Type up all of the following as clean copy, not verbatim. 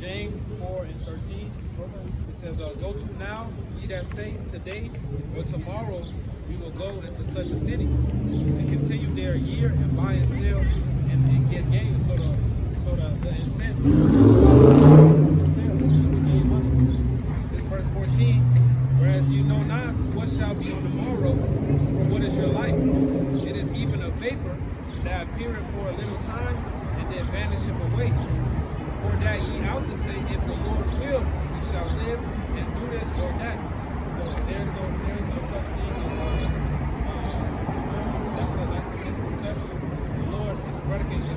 James 4:13. It says, "Go to now, ye that say today or tomorrow we will go into such a city, and continue there a year and buy and sell and get gain." So the intent is to sell and gain money. This verse 14. Whereas you know not what shall be on the morrow, for what is your life? It is even a vapor that appeareth for a little time, and then vanisheth away. For that ye out to say, if the Lord will, we shall live and do this or that. So there's no such thing as that's a misconception. The Lord is predicated.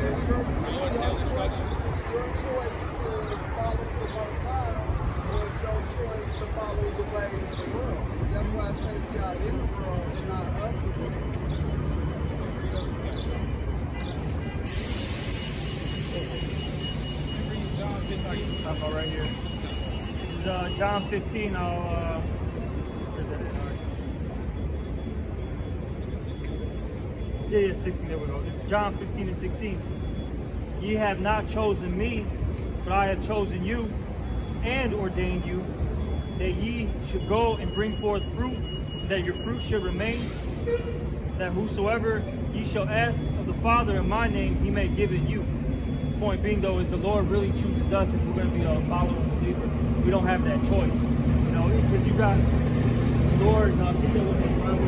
It's your choice to follow the Most High, or it's your choice to follow the ways of the world. That's why I say we are in the world and not of the world. John 15. I'm right here. This is John 15. Where's that at? Yeah, 16. There we go. This is John 15 and 16. Ye have not chosen me, but I have chosen you and ordained you, that ye should go and bring forth fruit, that your fruit should remain, that whosoever ye shall ask of the Father in my name, he may give it you. Point being, though, is the Lord really chooses us if we're going to be a follower and believer. We don't have that choice, you know, because you got the Lord. I think that was the Bible.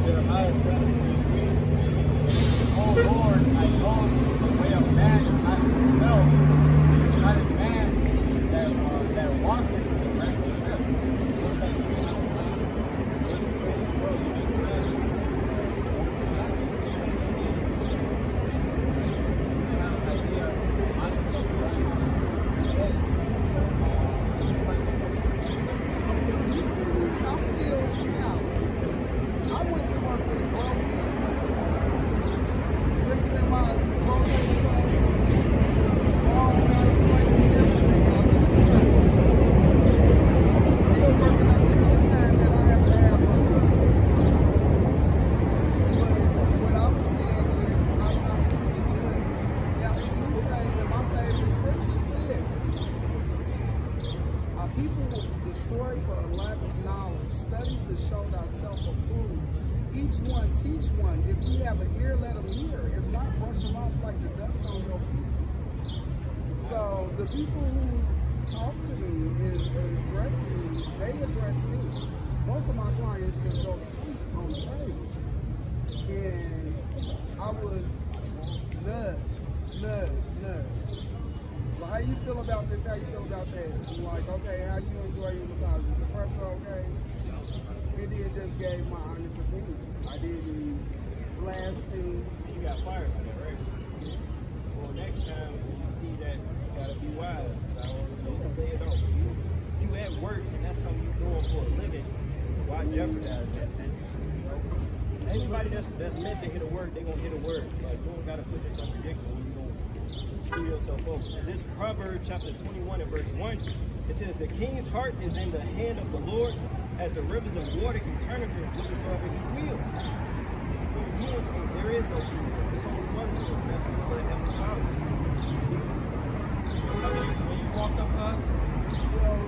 Jeremiah chapter 23. Oh Lord, I know the way of man is not himself. He is not a man that walketh in the tranquil steps. How you feel about this? How you feel about that? Like, okay, how you enjoy your massage? Is the pressure okay? It did just gave my honest opinion. I didn't blaspheme. You got fired for that, right? Well, next time when you see that, you gotta be wise. I don't know to say it out. You at work and that's something you're doing for a living. Why jeopardize that? Anybody that's meant to hit a word, they gonna hit a word. Like, you don't gotta put this on ridiculous. Screw yourself over. And this Proverbs chapter 21 and verse 1, it says, "The king's heart is in the hand of the Lord, as the rivers of water can turn it whithersoever he will." There is no secret. There's only one Lord. That's the Lord of Heavenly Father. When you walked up to us, well,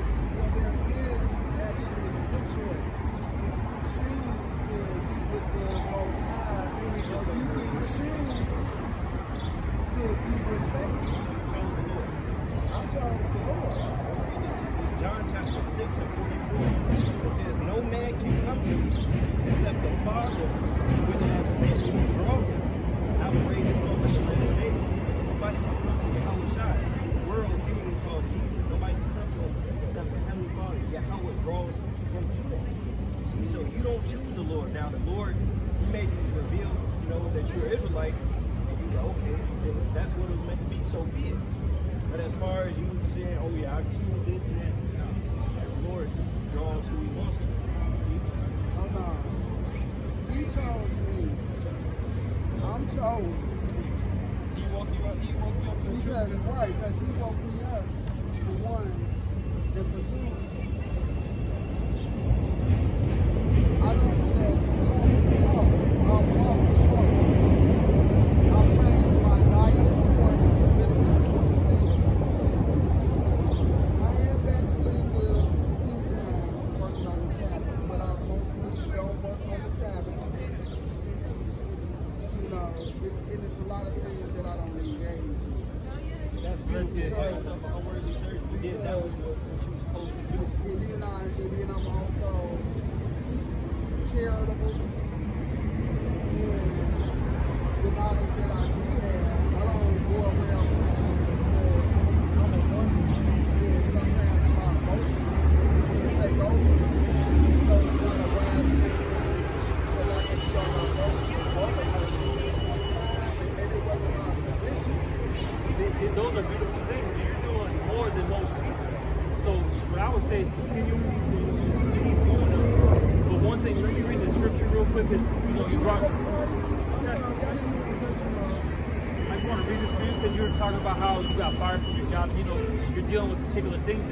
there is actually a choice. You can choose to be with the Most High, or you can choose to be with Satan. I chose the Lord. John chapter 6 and 44. It says, "No man can come to me except the Father which hath sent me draw him. I will raise him up at the last day." Nobody can come to Yahweh, the world being called Jesus. Nobody can come to him except the Heavenly Father. Yahweh draws him to them. See, so you don't choose the Lord. Now the Lord, he may reveal, that you're an Israelite. Okay, if that's what it was meant to be, so be it. But as far as you saying, oh yeah, I choose this and that, no. The Lord draws who he wants to. See? Hold on. He chose me. I'm chosen. He woke you up to the because, truth. right, because he woke me up for one and for two. I don't And then I'm also charitable. And the knowledge that I do have, I don't go around preaching it because I'm a woman. And sometimes my emotions can take over. So it's not a wise thing for me to feel like I'm showing my emotions over her. And it wasn't my position. Those are beautiful things. You're doing more than most people. So what I would say is continue these things, keep doing them. But one thing, let me read the scripture real quick. Cause, you brought. Yes. I just want to read this to you because you were talking about how you got fired from your job. You're dealing with particular things.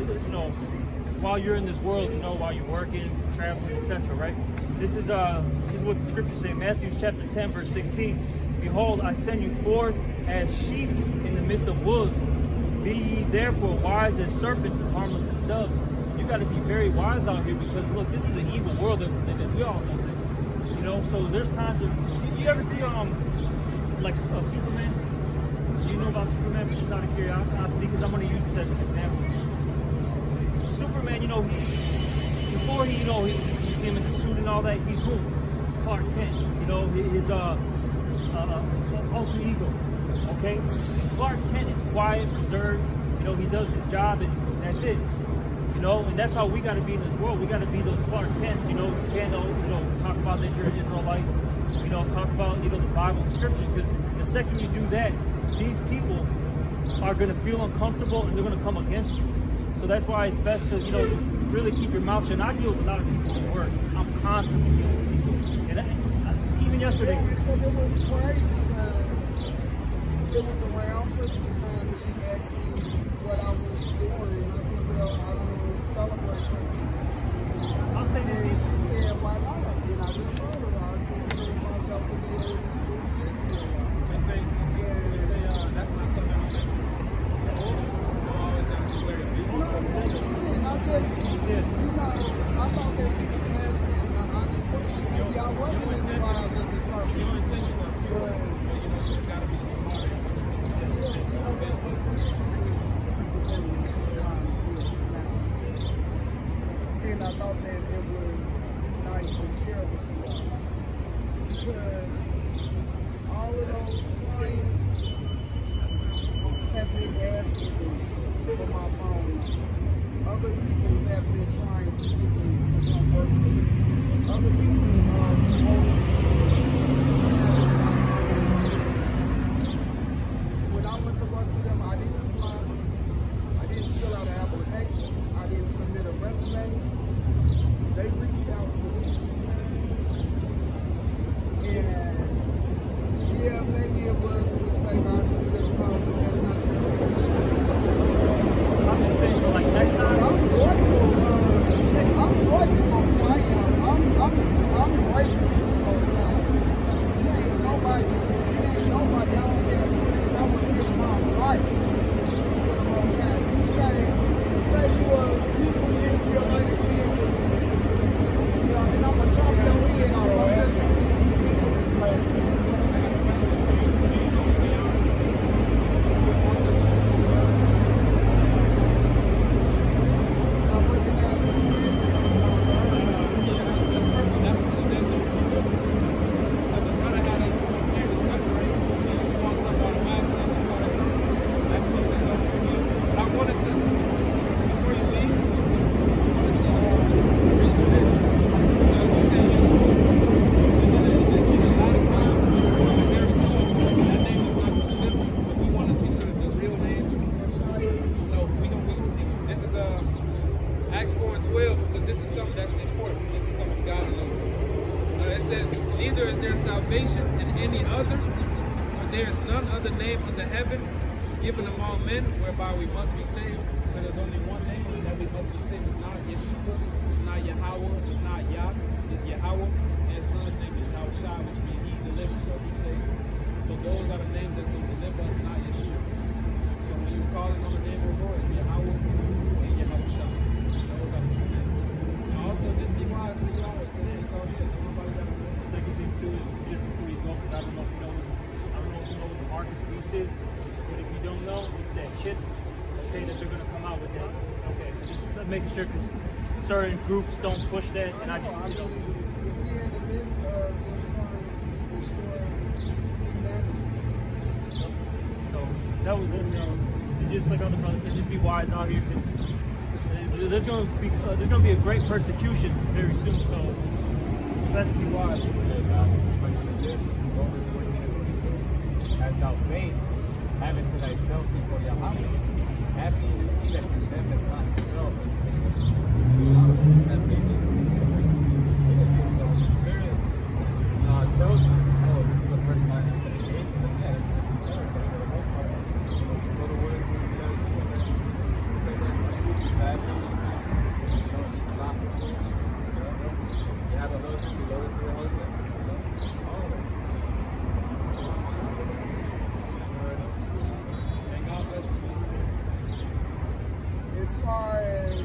While you're in this world, while you're working, traveling, etc. Right? This is what the scriptures say. Matthew chapter 10, verse 16. Behold, I send you forth as sheep in the midst of wolves. Be ye therefore wise as serpents and harmless as doves. You got to be very wise out here because look, this is an evil world that we live in. We all know this. So there's times that you ever see like Superman? Do you know about Superman? Just out of curiosity, because I'm going to use this as an example. Superman, before he came in the suit and all that, he's who? Clark Kent. His alter ego. Okay? Clark Kent is quiet, reserved, he does his job and that's it. And that's how we gotta be in this world. We gotta be those Clark Kents, you can't talk about that you're an Israelite, talk about the Bible and scriptures, because the second you do that, these people are gonna feel uncomfortable and they're gonna come against you. So that's why it's best to, just really keep your mouth shut. And I deal with a lot of people at work. I'm constantly dealing with people. And even yesterday. Because it was crazy because it was around Christmas time and she asked me what I was doing. I said, well, I don't celebrate Christmas. I'll say this. And she said, why not? And I just told her I consider myself to be a Hebrew Israelite. Just say, that's not something I'm making. You'll always have to wear it. No, I'm just saying, I thought that she was asking an honest question. Maybe I wasn't as wise as a serpent. Your intention was pure, but it's got to be smart. And I thought that it would be nice to share with you all. Because all of those friends have been asking me for my phone. Other people have been trying to get me to come work for them. Other people are holding having my own. When I went to work for them, I didn't apply. I didn't fill out an application. I didn't submit a resume. They reached out to me. And yeah, maybe it was a mistake. I should have just told them that's not their business. I'm just saying, for like next time. I'm joyful. I'm joyful of who I am. I'm grateful to the Most High. It ain't nobody. I don't care who it is. I would give my life for the Most High. If you say you are Hebrew Israelite again, and I'm gonna chop your head off. I'm just gonna leave you here. Given among men, whereby we must be saved. So there's only one name that we must be saved. It's not Yeshua, it's not Yahweh, it's not Yah, it's Yahweh, and his son's name is Yahushua, which means he delivers or he saves. So those are the names that's going to deliver us, not Yeshua. So when you call on the name of the Lord, it's Yahweh and Yahushua. Those are the true names. And also just be wise to Yahweh. So that's all it is. Nobody got to know. The second thing too is just before you go, because I don't know if you know what the market beast is. But if you don't know, it's that chip, okay, that they're going to come out with that. Okay, just making sure, because certain groups don't push that, and I just, I you know. mean, if we're in the midst of them trying to destroy humanity, So that was, you know, just like other brothers said, just be wise out here, because there's gonna be a great persecution very soon. So best be wise. As thou faith, have it to thyself before Yahweh. Happy is he that condemneth not himself. That faith is so the Spirit tells you, oh, this is the first time I'm going to engage with them. Yeah, it's for the most part. Go to work, you have a husband, you load it to your husband. All of it. And God bless you. as far as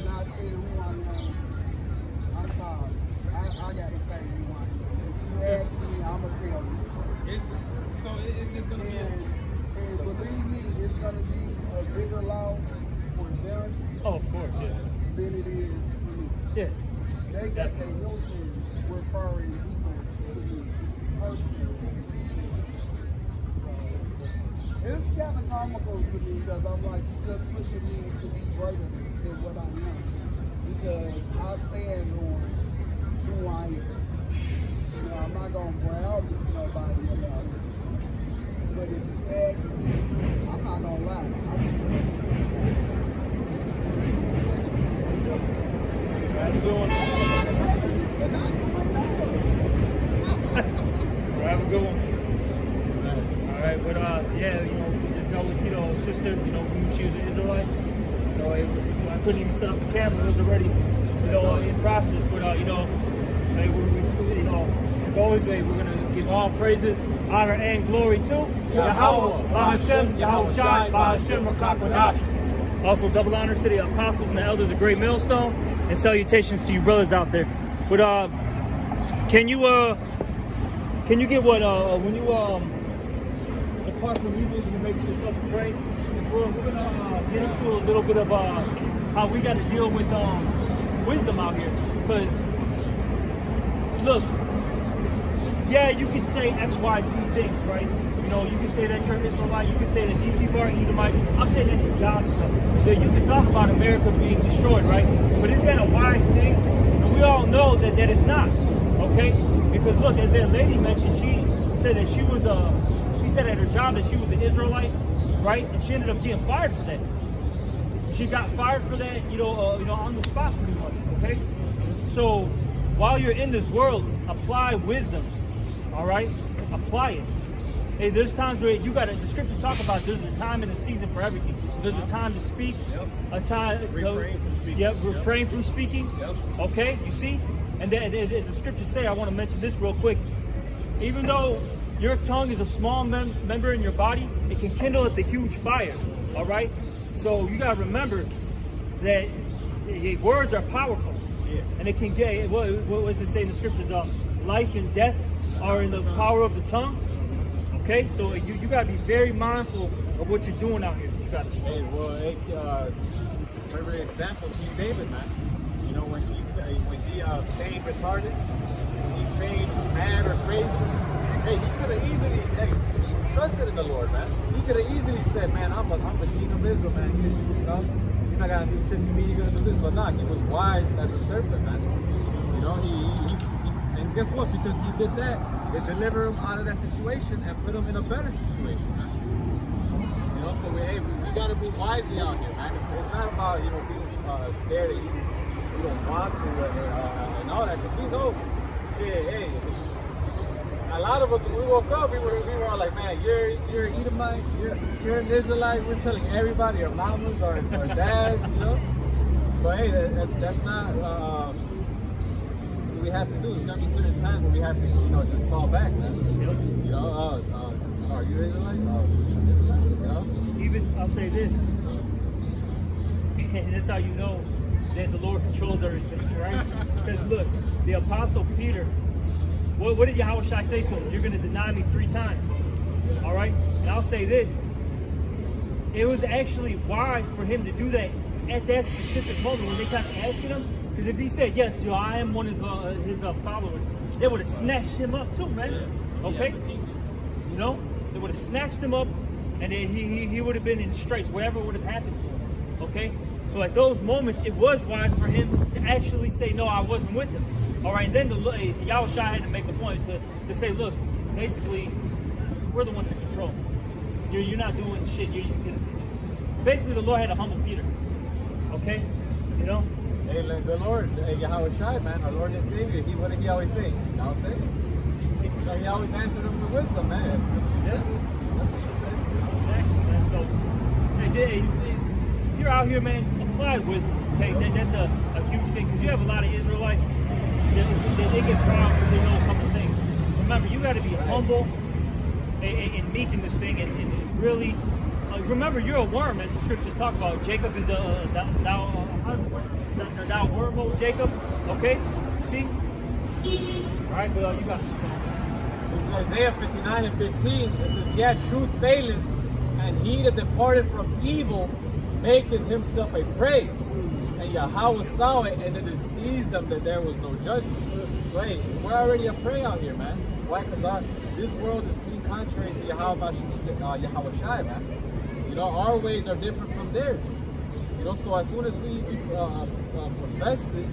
not saying who I am, I'm sorry. I gotta say who I am. If you ask me, I'ma tell you. It's just gonna be And believe me, it's gonna be a bigger loss for them Oh, of course, yeah. than it is for me. Yeah. They got their Hilton referring people to me personally. So, it's kind of comical to me because I'm like, you just pushing me to be greater than what I am. Because I stand on who I am. You know, I'm not going to browbeat nobody about it. But if you ask me, I'm not going to lie. Have a good one. Have a good one. All right, but yeah, you know, we just know, you know, sister, you know, when she was an Israelite, you know, I couldn't even set up the camera; it was already, you know, in process. But you know, you know, as always, we're gonna give all praises, honor, and glory to Yahweh, Bahashem, Yahweh Shai, Bahashem, Rakakwadash. Also, double honors to the apostles and the elders of Great Millstone, and salutations to you brothers out there. But can you get what when you depart from evil, you make yourself a prey? We're gonna get into a little bit of how we got to deal with wisdom out here. Because look, yeah, you can say X, Y, Z things, right? You know, you can say that you're Israelite, you can say that these people are Edomites. I'm saying that's your job or something. So you can talk about America being destroyed, right? But is that a wise thing? And we all know that it's not, okay? Because look, as that lady mentioned, she said that she was she said at her job that she was an Israelite, right? And she ended up getting fired for that. She got fired for that, you know, on the spot pretty much, okay? So while you're in this world, apply wisdom, all right? Apply it. Hey, there's times where the scriptures talk about there's a time and a season for everything. There's a time to speak, a time refrain from speaking. Yep, refrain from speaking. Okay, you see? And then as the scriptures say, I want to mention this real quick. Even though your tongue is a small member in your body, it can kindle at the huge fire. All right? So you got to remember that words are powerful. Yeah. And it can get, what does it say in the scriptures? Life and death are in the power of the tongue. Okay, so you got to be very mindful of what you're doing out here. You got to. Hey, well, remember the example, King David, man. You know, when he feigned retarded, he feigned mad or crazy. Hey, he could have easily, he trusted in the Lord, man. He could have easily said, man, I'm the king of Israel, man. You know, you're not gonna do shit to me. You're gonna do this, but not. He was wise as a serpent, man. You know, and guess what? Because he did that, it delivered him out of that situation and put him in a better situation, man. You know, so we gotta move wisely out here, man. It's not about, you know, being scared that you don't want to and all that, because we know, shit, hey, a lot of us, when we woke up, we were all like, man, you're an Edomite, you're an Israelite, we're telling everybody, our mamas, our dads, you know. But hey, that's not what we have to do. There's gonna be certain times where we have to, you know, just fall back, man. You know, are you Israelite? You know? Even, I'll say this, and that's how you know that the Lord controls everything, right? Because look, the Apostle Peter, what did Yahweh Shai say to him? You're going to deny me 3 times. All right? And I'll say this. It was actually wise for him to do that at that specific moment when they kept asking him, because if he said, yes, I am one of his followers, they would have snatched him up too, man. Okay? You know? They would have snatched him up, and then he would have been in straits, whatever would have happened to him. Okay? So at those moments, it was wise for him to actually say, no, I wasn't with him. All right, and then Yahushua had to make a point to say, look, basically, we're the ones in control. You're not doing shit. Basically, the Lord had to humble Peter. Okay? You know? Hey, the Lord, Yahushua, man, our Lord and Savior, what did he always say? Now say it. He always answered him with wisdom, man. Yeah. That's what he said. Exactly, man. So, if you're out here, man, apply wisdom. Okay, that's a huge thing, because you have a lot of Israelites. They get proud because they know a couple things. Remember, you got to be humble and meek in this thing, and really remember, you're a worm, as the scriptures talk about. Jacob is thou worm, Jacob. Okay, see. All right, well, you got to. This is Isaiah 59 and 15. It says, yes, truth faileth, and he that departed from evil maketh himself a prey. And Yahweh saw it, and it displeased them that there was no judgment. So hey, we're already a prey out here, man. Why? Because this world is clean contrary to Yahushua, man. You know, our ways are different from theirs. You know, so as soon as we profess this,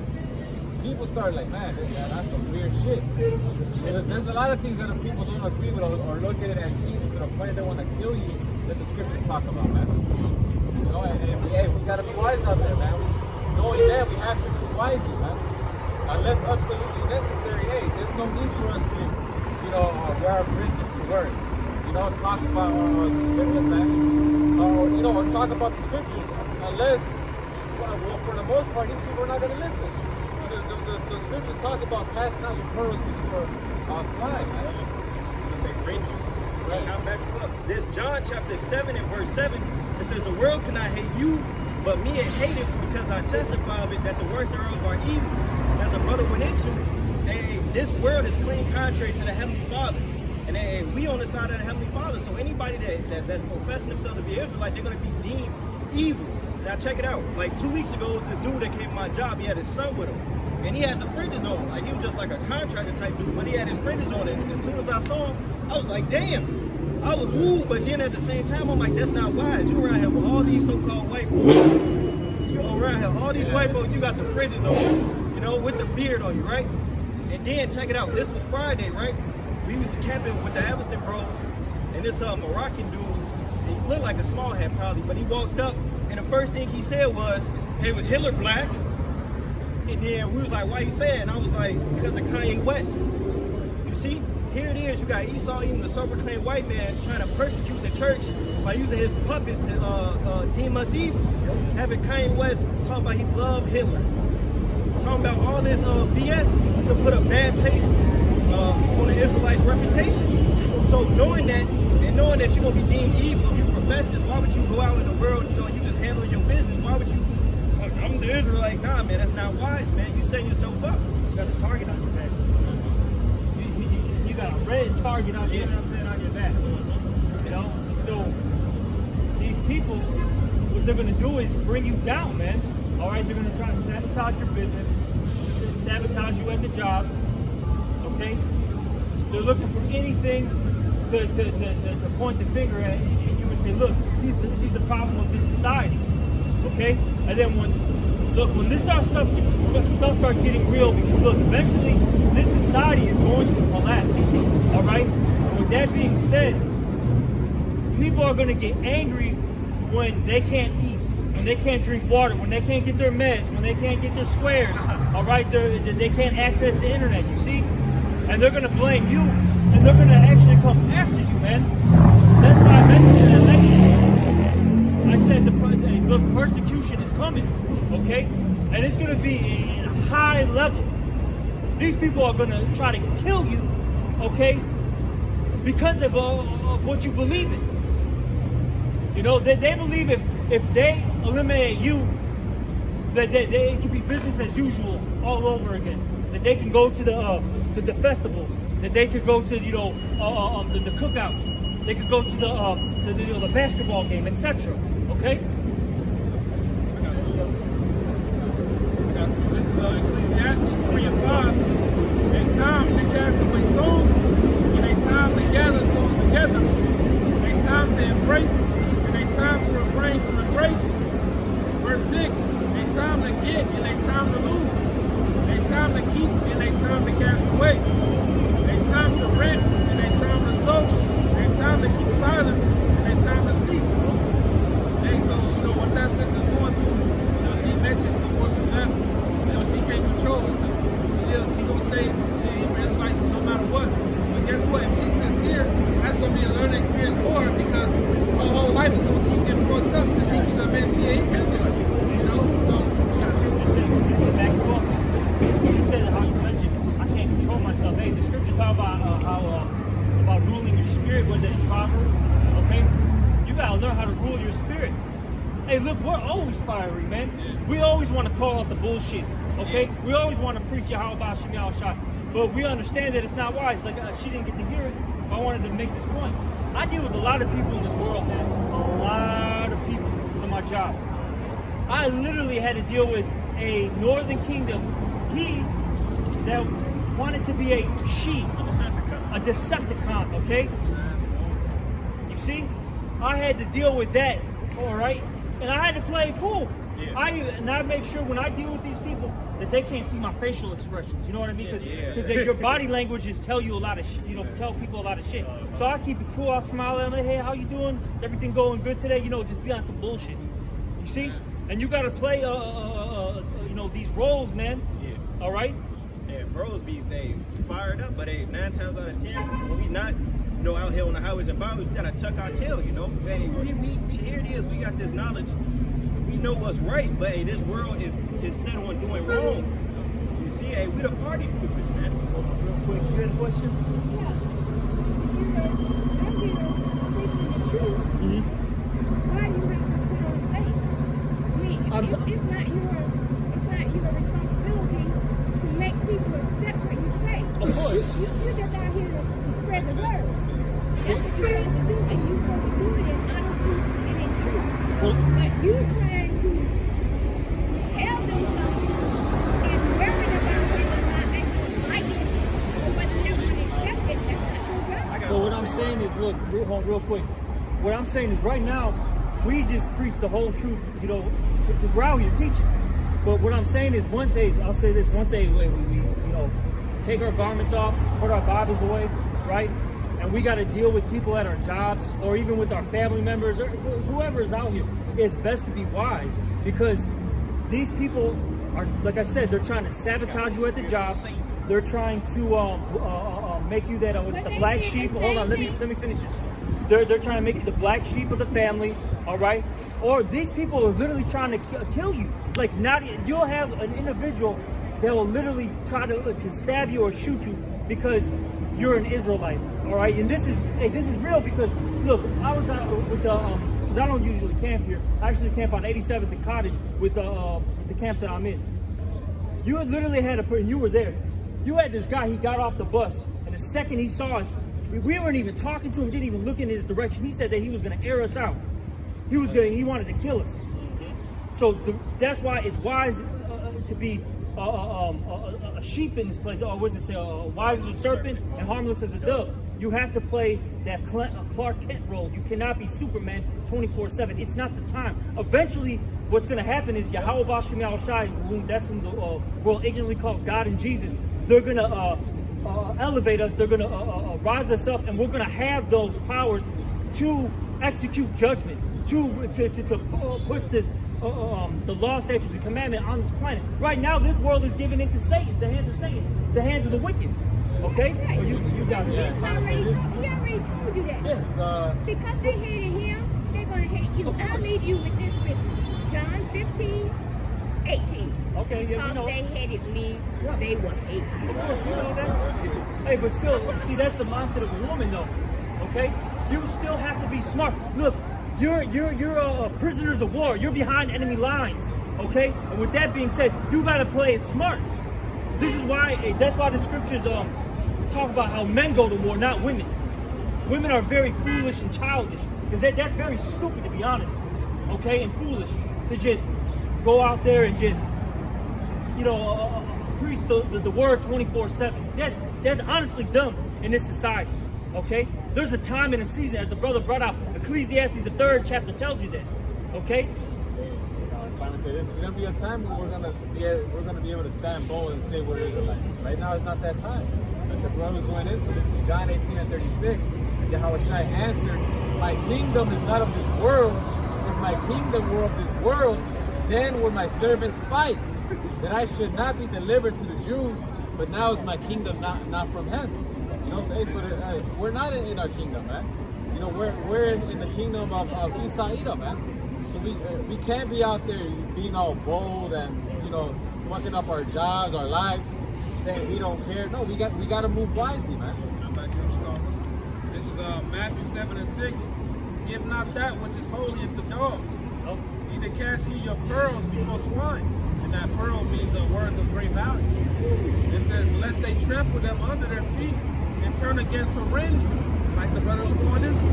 people start like, man, that's some weird shit. There's a lot of things that people don't agree with or look at it as evil to the point they want to kill you that the scriptures talk about, man. You know, and we gotta be wise out there, man. Knowing that, we have to be wisely, man. Unless absolutely necessary, hey, there's no need for us to, you know, wear our fringes to work. You know, talk about the scriptures, man. You know, or talk about the scriptures. Unless, well, for the most part, these people are not gonna listen. The scriptures talk about casting out your pearls before swine, man. Because they preach. Right, I'm back up. This John chapter 7 and verse 7, it says, the world cannot hate you, but me it hateth, because I testify of it that the works thereof are evil. As a brother went into, this world is clean contrary to the Heavenly Father. And we on the side of the Heavenly Father. So anybody that's professing themselves to be Israelite, they're going to be deemed evil. Now check it out. Like 2 weeks ago, this dude that came to my job, he had his son with him. And he had the fringes on. Like, he was just like a contractor type dude, but he had his fringes on. And as soon as I saw him, I was like, damn. I was wooed, but then at the same time, I'm like, that's not wise. You around here with all these so-called white folks. You know, around here, all these white folks, you got the fringes on you, you know, with the beard on you, right? And then, check it out. This was Friday, right? We was camping with the Aviston bros, and this Moroccan dude, he looked like a small hat probably, but he walked up, and the first thing he said was, hey, was Hitler black? And then we was like, why you say it? And I was like, because of Kanye West. You see, here it is, you got Esau, even the self-proclaimed white man, trying to persecute the church by using his puppets to deem us evil. Having Kanye West talk about he loved Hitler. Talking about all this BS to put a bad taste on the Israelites' reputation. So knowing that, and knowing that you're going to be deemed evil if you profess this, why would you go out in the world, you know, you just handling your business? Why would you, like, I'm the Israelite? Nah, man, that's not wise, man. You setting yourself up. You got a target on your back. You got a red target on your, you know what I'm saying, on your back. You know? So these people, what they're gonna do is bring you down, man. Alright, they're gonna try to sabotage your business, sabotage you at the job. Okay? They're looking for anything to point the finger at, and you would say, look, he's the problem of this society. Okay? And then when this stuff starts getting real, because look, eventually this society is going to collapse. Alright? With that being said, people are going to get angry when they can't eat, when they can't drink water, when they can't get their meds, when they can't get their squares. Alright? They can't access the internet, you see? And they're going to blame you, and they're going to actually come after you, man. That's why I mentioned in election. I said, look, persecution is coming, okay? And it's going to be at a high level. These people are going to try to kill you, okay? Because of what you believe in. You know, they believe if they eliminate you, that it can be business as usual all over again. That they can go to the festivals, that they could go to, you know, the cookouts, they could go to the basketball game, etc. Okay? was it in Proverbs? Okay? You gotta learn how to rule your spirit. Hey, look, we're always fiery, man. We always want to call out the bullshit, okay? We always want to preach Yahweh Shem Shai. But we understand that it's not wise. Like, she didn't get to hear it. I wanted to make this point. I deal with a lot of people in this world, man. A lot of people for my job. I literally had to deal with a Northern Kingdom he that wanted to be a she, a Decepticon, okay? You see? I had to deal with that, all right? And I had to play it cool. Yeah. I make sure when I deal with these people that they can't see my facial expressions. You know what I mean? Because your body languages tell you a lot of shit. You know, tell people a lot of shit. So I keep it cool. I smile at them. Hey, how you doing? Is everything going good today? You know, just be on some bullshit. You see? And you got to play, you know, these roles, man. Yeah. All right. Yeah, bros be fired up, but 9 times out of 10, when we not, you know, out here on the highways and byways, we gotta tuck our tail. You know, hey, we here it is. We got this knowledge. We know what's right, but hey, this world is set on doing wrong. You see, hey, we the party poopers, man. Hold on, real quick. You had a question? Yeah. Why you have to put on faith? I mean, it's not your responsibility to make people accept what you say. Of course. You're just out here to spread the word. That's what you're supposed to do, and you're supposed to do it in honesty and in truth. But you trying to tell them something and worrying about whether or not they're going to like it or whether they're going to accept it, that's not your job. So what I'm saying is, look, real quick. What I'm saying is right now, we just preach the whole truth, you know, because we're out here teaching. But what I'm saying is I'll say this, once we you know, take our garments off, put our Bibles away, right? And we got to deal with people at our jobs or even with our family members or whoever is out here. It's best to be wise because these people are, like I said, they're trying to sabotage you at the job. They're trying to make you that the black sheep. Hold on, let me finish this. They're trying to make you the black sheep of the family, all right? Or these people are literally trying to kill you. Like, you'll have an individual that will literally try to stab you or shoot you because you're an Israelite, all right? And this is real because, look, I was out with the, because I don't usually camp here. I actually camp on 87th and Cottage with the camp that I'm in. You literally had and you were there. You had this guy, he got off the bus, and the second he saw us, we weren't even talking to him, didn't even look in his direction. He said that he was going to air us out. He wanted to kill us. So that's why it's wise to be a sheep in this place. Or what does it say? Wise as a serpent and harmless as a dove. You have to play that Clark Kent role. You cannot be Superman 24/7. It's not the time. Eventually, what's going to happen is Yahweh Shem Shai, that's whom the world ignorantly calls God and Jesus. They're going to elevate us. They're going to rise us up, and we're going to have those powers to execute judgment, to push this the law, statutes, and commandment on this planet. Right now, this world is given into Satan, the hands of Satan, the hands of the wicked. Okay? Well, you got it. He already told you that. Yeah. Because they hated him, they're going to hate you. I'll leave you with this scripture. John 15:18. Okay, yeah, because we know. they hated me, they will hate you. Of course, we know that. Hey, but still, see, that's the mindset of a woman, though. Okay? You still have to be smart. Look, you're prisoners of war. You're behind enemy lines. Okay? And with that being said, you got to play it smart. This is why, that's why the scriptures talk about how men go to war, not women. Women are very foolish and childish. Because that's very stupid, to be honest. Okay? And foolish. To just go out there and just, preach the word 24/7. That's honestly dumb in this society. Okay? There's a time and a season, as the brother brought out. Ecclesiastes, the 3rd chapter tells you that. Okay? This is gonna be a time when we're gonna be able to stand bold and say we're Israelites. Right now, it's not that time. Like the brother was going into this is John 18:36. Yahweh Shai answered, "My kingdom is not of this world. If my kingdom were of this world, then would my servants fight, that I should not be delivered to the Jews. But now is my kingdom not from hence." We're not in our kingdom, man. We're in the kingdom of Esau, man. So we can't be out there being all bold and fucking up our jobs, our lives, saying we don't care. No, we got to move wisely, man. I'm back here in Chicago. This is Matthew 7 and 6, give not that which is holy unto dogs. Nope. Neither cast ye your pearls before swine. And that pearl means words of great value. It says, lest they trample them under their feet and turn again to rend you, like the brother was going into.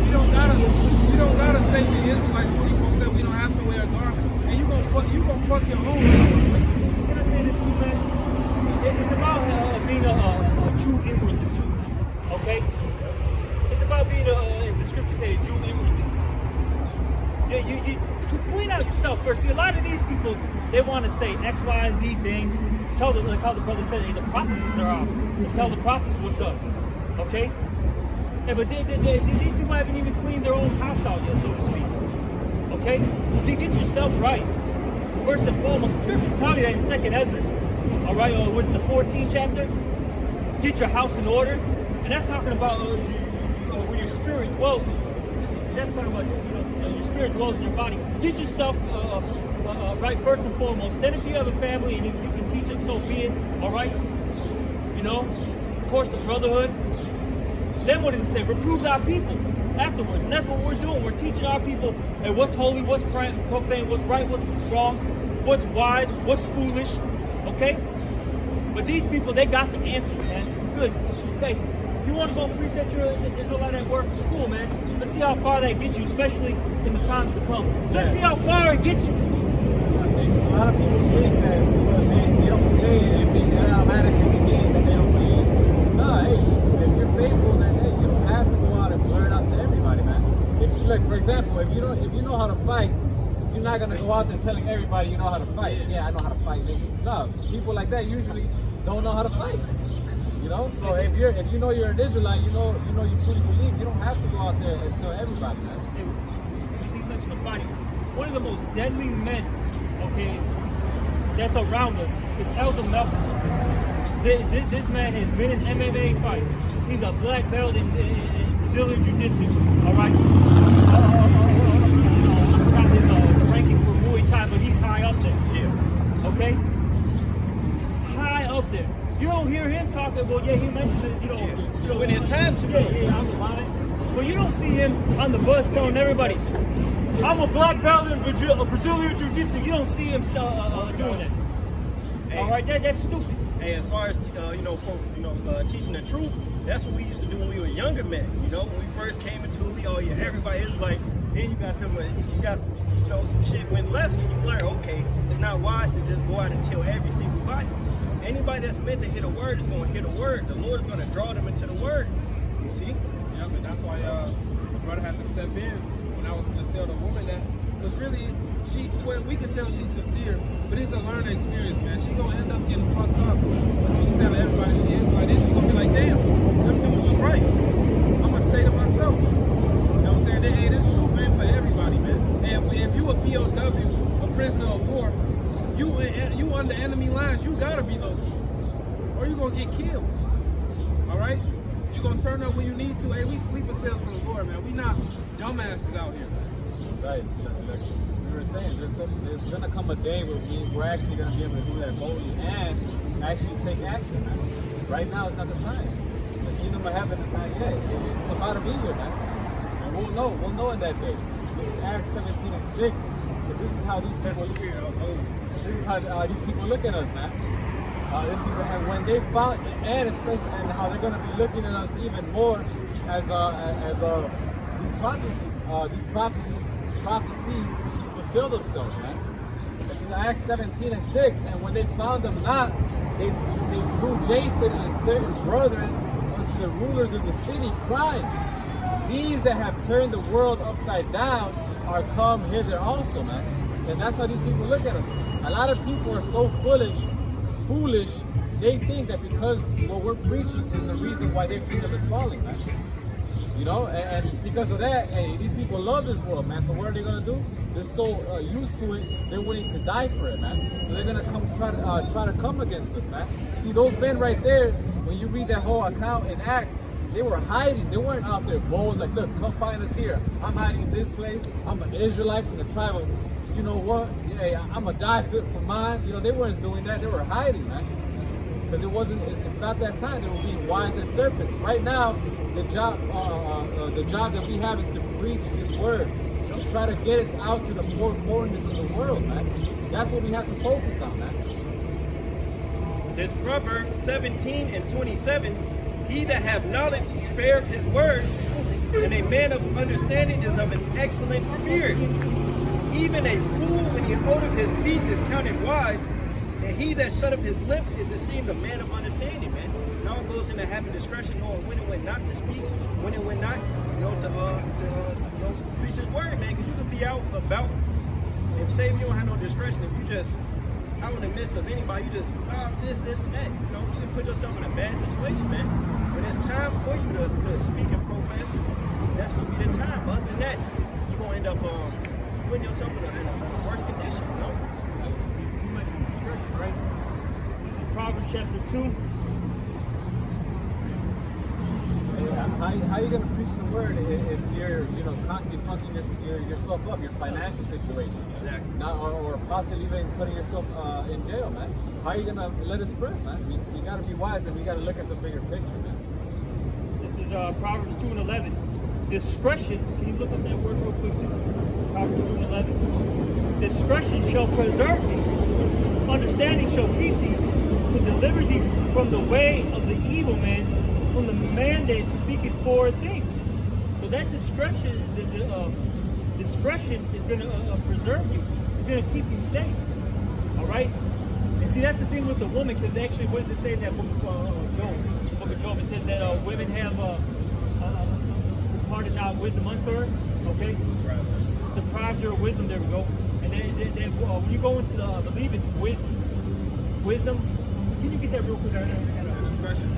You don't gotta say the Israelites 24/7. We don't have to wear a garment. And you gonna fuck your home. Can I say this too, man? It's about being a true inwardly too. Okay? It's about being as the scripture says, true inwardly. You point out yourself first. See, a lot of these people, they want to say X, Y, and Z things. Tell them, like how the brother said, hey, the prophecies are out. And tell the prophets what's up. Okay? Yeah, but these people haven't even cleaned their own house out yet, so to speak. Okay? You get yourself right. First and foremost, the scriptures tell you that in 2nd Ezra. Alright, what's the 14th chapter? Get your house in order. And that's talking about where your spirit dwells. That's talking about your spirit dwells in your body. Get yourself right first and foremost. Then if you have a family and if you can teach them, so be it. Alright? You know? Of course, the brotherhood. Then what does it say? Reprove thy people afterwards. And that's what we're doing. We're teaching our people what's holy, what's profane, what's right, what's wrong, what's wise, what's foolish. Okay? But these people, they got the answers, man. Good. Okay. If you want to go preach at your Israelite at work, cool, man. Let's see how far that gets you, especially in the times to come. Let's see how far it gets you. I think a lot of people think that because they don't say anything, that automatically means that they don't believe. Nah, hey, if you're faithful, then hey, you don't have to go out and blur it out to everybody, man. Like for example, if you know how to fight, you're not gonna go out there telling everybody you know how to fight. Yeah, I know how to fight, nigga. No, people like that usually don't know how to fight. You know, so if you know you're an Israelite, you know you truly believe. You don't have to go out there and tell everybody, man. He mentioned the fighting. One of the most deadly men, okay, that's around us is Elder Malcolm. This man has been in MMA fights. He's a black belt in Brazilian Jiu-Jitsu. All right. I forgot his ranking for Muay Thai, but he's high up there. Yeah. Okay. High up there. You don't hear him talking about, yeah, he mentioned it, you know, when it's time to go. Yeah, I'm about it. But you don't see him on the bus telling everybody, I'm a black belt in Brazilian Jiu-Jitsu. You don't see him doing that. Hey. All right, that's stupid. Hey, as far as teaching the truth, that's what we used to do when we were younger men. You know, when we first came into it, everybody is like, then you got them, you got some shit went left, and you learn, okay, it's not wise to just go out and tell every single body. Anybody that's meant to hear the word is going to hear the word. The Lord is going to draw them into the word. You see? Yeah, but that's why the brother had to step in when I was going to tell the woman that. Because really, we can tell she's sincere, but it's a learning experience, man. She's going to end up getting fucked up. But she can tell everybody she is like this. She's going to be like, damn, them dudes was right. I'm going to stay to myself. You know what I'm saying? Hey, this truth ain't for everybody, man. And if you a POW, a prisoner of war, you under enemy lines, you gotta be those, or you gonna get killed. All right, you gonna turn up when you need to. Hey, we sleeper cells for the Lord, man. We not dumbasses out here. Right. Like we were saying, there's gonna come a day where we're actually gonna be able to do that boldly and actually take action, man. Right now is not the time. The kingdom of heaven is not yet. It's about to be here, man. And we'll know in that day. This is Acts 17 and 6. Because this is how these people. This is how these people look at us, man. And when they found, and especially, and how they're going to be looking at us even more as these prophecies fulfill themselves, man. This is Acts 17 and 6. And when they found them not, they drew Jason and certain brethren unto the rulers of the city, crying, these that have turned the world upside down are come hither also, man. And that's how these people look at us. A lot of people are so foolish, they think that because what we're preaching is the reason why their kingdom is falling, man. You know, and because of that, hey, these people love this world, man. So what are they gonna do? They're so used to it, they're willing to die for it, man. So they're gonna try to come against us, man. See, those men right there, when you read that whole account in Acts, they were hiding. They weren't out there bold, like, look, come find us here. I'm hiding in this place. I'm an Israelite from the tribe of, you know what? Yeah, I'm gonna die for mine. You know, they weren't doing that. They were hiding, man. Because it's not that time. It will be wise as serpents. Right now, the job that we have is to preach His word. Try to get it out to the four corners of the world, man. That's what we have to focus on, man. This Proverbs 17 and 27, he that have knowledge spareth his words, and a man of understanding is of an excellent spirit. Even a fool, when he holdeth his peace, is counted wise, and he that shutteth his lips is esteemed a man of understanding, man. It all goes into having discretion, knowing when and when not to speak, when and when not, to preach His word, man. Because you could be out about, if say you don't have no discretion, if you just out in the midst of anybody, you just this and that, you can put yourself in a bad situation, man. When it's time for you to speak and profess, that's gonna be the time. But other than that, you're gonna end up putting yourself in a worse condition, You mentioned discretion, right? This is Proverbs chapter 2. How are you going to preach the word if you're constantly fucking yourself up, your financial situation? Exactly. Or possibly even putting yourself in jail, man? How are you going to let it spread, man? We got to be wise, and we got to look at the bigger picture, man. This is Proverbs 2 and 11. Discretion, can you look up that word real quick too? Proverbs 2 and 11. Discretion shall preserve thee. Understanding shall keep thee, to deliver thee from the way of the evil man, from the man that speaketh forward things. So that discretion, discretion is going to preserve you. It's going to keep you safe. All right. And see, that's the thing with the woman, because actually, what does it say in that book of Job? The book of Job, it says that women have departed not wisdom unto her. Okay. Deprives her of wisdom. There we go. And then when you go into I believe it's wisdom. Can you get that real quick? Discretion.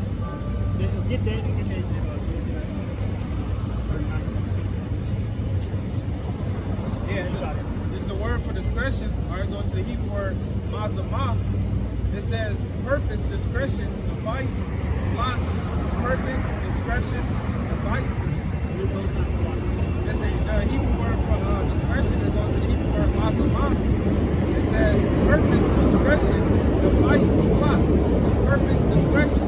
Get that. Yeah, it's the word for discretion. All right, going to the Hebrew word mazamah. It says purpose, discretion, device, plot, purpose, discretion, device. It's the Hebrew word for discretion. It goes to the Hebrew word mazamah. It says purpose, discretion, device, plot, purpose, discretion.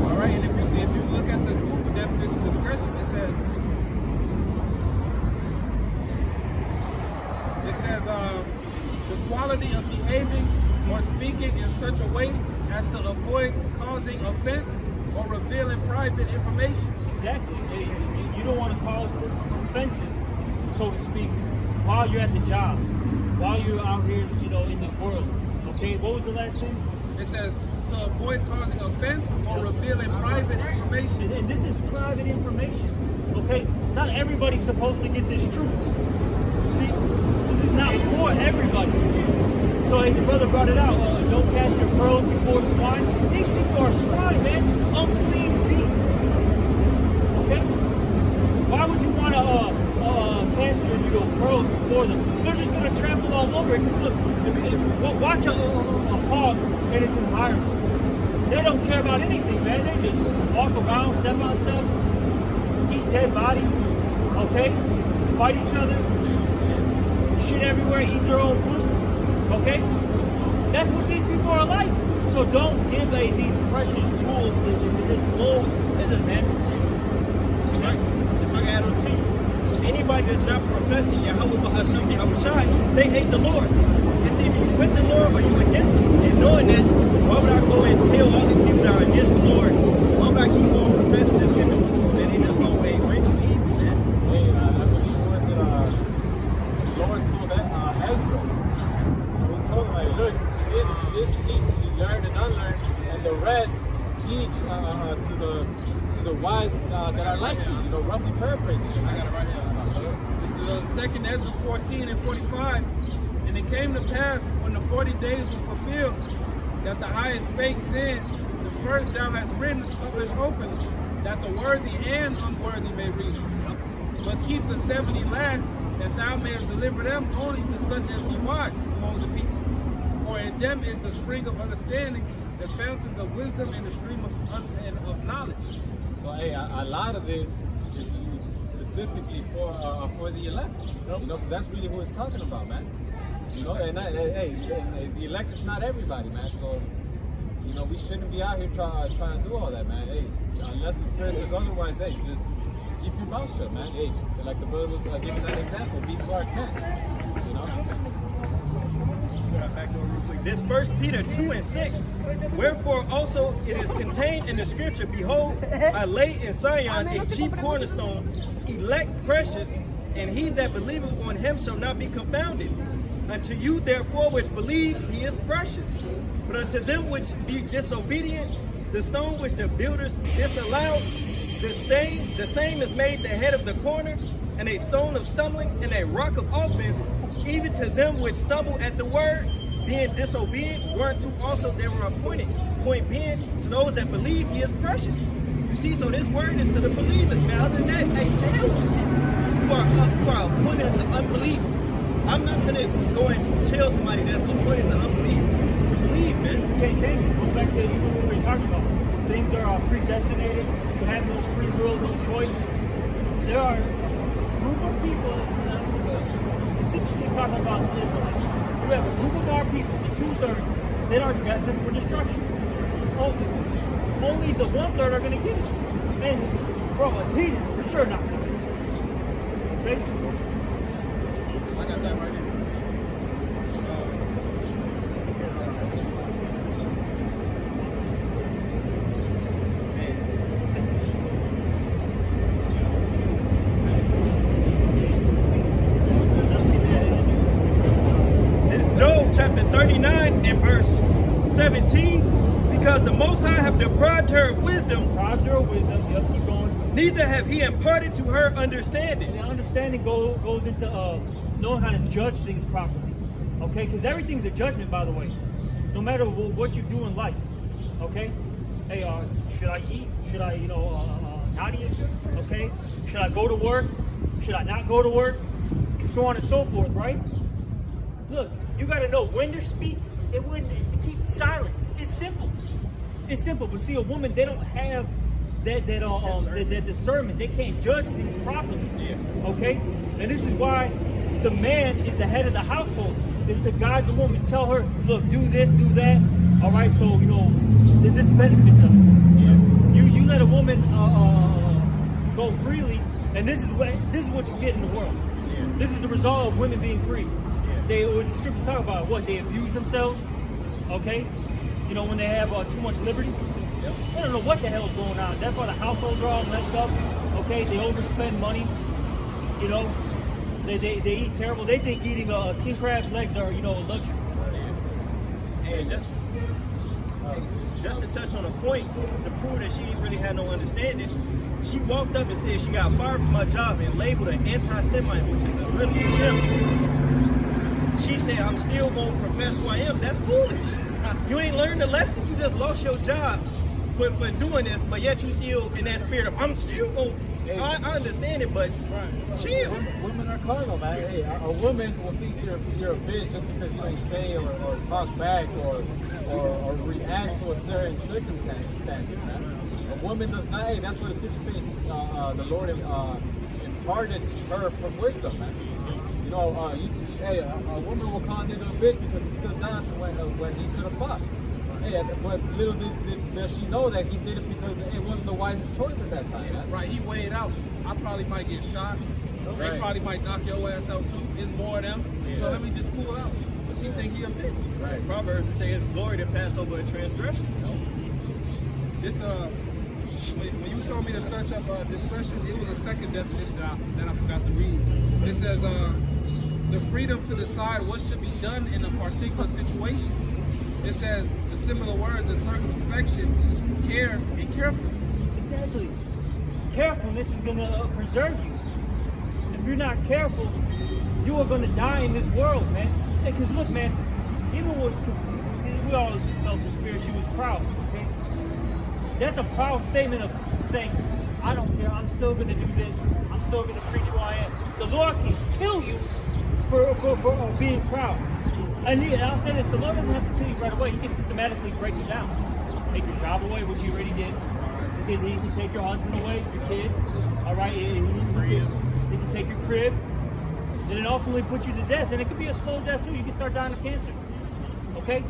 All right, and if you look at the Google definition of discretion, it says the quality of behaving or speaking in such a way as to avoid causing offense or revealing private information. Exactly. You don't want to cause offenses, so to speak, while you're at the job, while you're out here, in this world. Okay, what was the last thing? It says to avoid causing offense or revealing private information. And this is private information. Okay, not everybody's supposed to get this truth. See, this is not for everybody. So like the brother brought it out, don't cast your pearls before swine. These people are swine, man. Unclean beasts. Okay? Why would you want to cast your pearls before them? They're just going to trample all over it. Look, watch a hog in its environment. They don't care about anything, man. They just walk around, step on stuff, eat dead bodies, okay? Fight each other, shit everywhere, eat their own food. Okay? That's what these people are like. So don't give these precious jewels to this low citizen, man. If I can add on to you, anybody that's not professing Yahweh Bahasham Yahushai, they hate the Lord. It's either you with the Lord or you against him. And knowing that, why would I go and tell all these people that are against the Lord, why would I keep on professing this good news to them? And they just go away, rich and evil, man. Hey, I believe it was the Lord told Ezra. Told him, like, look, this teach learn and unlearn, and the rest teach to the wise that are like you. Roughly paraphrasing. I got it right here. This is 2 Ezra 14 and 45. And it came to pass when the 40 days were fulfilled that the highest spake, saying, the first thou hast written, published openly, that the worthy and unworthy may read it. But keep the 70 last, that thou mayest deliver them only to such as be wise among the people. For in them is the spring of understanding, the fountains of wisdom, and the stream of knowledge. So, hey, a lot of this is specifically for the elect. Because that's really who it's talking about, man. And hey, the elect is not everybody, man. So, we shouldn't be out here trying to do all that, man. Hey, unless the Spirit says otherwise, hey, just keep your mouth shut, man. Hey, like the brother was giving that example, be Clark Kent. You know? Back to it real quick. This 1 Peter 2:6. Wherefore also it is contained in the scripture, behold, I lay in Zion a chief cornerstone, elect precious, and he that believeth on him shall not be confounded. Unto you therefore which believe, he is precious. But unto them which be disobedient, the stone which the builders disallowed, the same is made the head of the corner, and a stone of stumbling, and a rock of offense, even to them which stumble at the word, being disobedient, whereunto also they were appointed. Point being, to those that believe, he is precious. You see, so this word is to the believers, man. Other than that, hey, tell you who are appointed to unbelief. I'm not gonna go and tell somebody that's appointed to unbelief to believe, man. You can't change it. Go back to even what we were talking about. Things are predestinated. You have no free will, no choice. There are a group of people, specifically talking about Israelites. You have a group of our people, the 2/3, that are destined for destruction. Only the 1/3 are going to get it. And, bro, he is for sure not going to get it. Okay? I got that right here. It's Job chapter 39 and verse 17. Because the Most High have deprived her of wisdom, Yep, keep going. neither have he imparted to her understanding. And the understanding goes into knowing how to judge things properly. Okay? Because everything's a judgment, by the way. No matter what you do in life. Okay? Hey, should I eat? Should I, not eat? Okay? Should I go to work? Should I not go to work? So on and so forth, right? Look, you got to know when to speak and when to keep silent. It's simple. It's simple. But see, a woman, they don't have that discernment. They can't judge things properly. Yeah. Okay? And this is why the man is the head of the household. Is to guide the woman. Tell her, look, do this, do that. All right, so, this benefits us. Yeah. You let a woman go freely, and this is what you get in the world. Yeah. This is the result of women being free. Yeah. What the scriptures talk about, what? They abuse themselves. Okay? When they have too much liberty. Yep. I don't know what the hell is going on. That's why the households are all messed up. Okay, they overspend money. They eat terrible. They think eating king crab legs are a luxury. And just to touch on a point to prove that she ain't really had no understanding, she walked up and said she got fired from her job and labeled an anti-Semite, which is really a shame. She said, "I'm still gonna profess who I am." That's foolish. You ain't learned the lesson. You just lost your job for doing this, but yet you still in that spirit of I'm still gonna. I understand it, but chill. Women are carnal, man. Hey, a woman will think you're a bitch just because you don't say or talk back or react to a certain circumstance, man. A woman does not. Hey, that's what the scripture says. The Lord imparted her from wisdom, man. A woman will call a nigga a bitch because he stood down when he could have fought. Hey, but little does she know that he did it because it wasn't the wisest choice at that time, man. Right, he weighed out. I probably might get shot. They probably might knock your ass out too. It's more of them. Yeah. So let me just cool out. But she think he a bitch. Right. Proverbs say it's glory to pass over a transgression. This when you told me to search up discretion, it was a second definition that I forgot to read. It says the freedom to decide what should be done in a particular situation. It says the similar words of circumspection, care, and careful. Exactly. Carefulness is going to preserve you. If you're not careful, you are going to die in this world, man. Because look, man, even we all felt the spirit, she was proud, okay? That's a proud statement of saying, I don't care, I'm still going to do this, I'm still going to preach who I am. The Lord can kill you for being proud. And I'll say this, the Lord doesn't have to kill you right away. He can systematically break you down. Take your job away, which he already did. He can take your husband away, your kids. All right, he can take your crib. And then ultimately put you to death. And it could be a slow death too. You can start dying of cancer. Okay?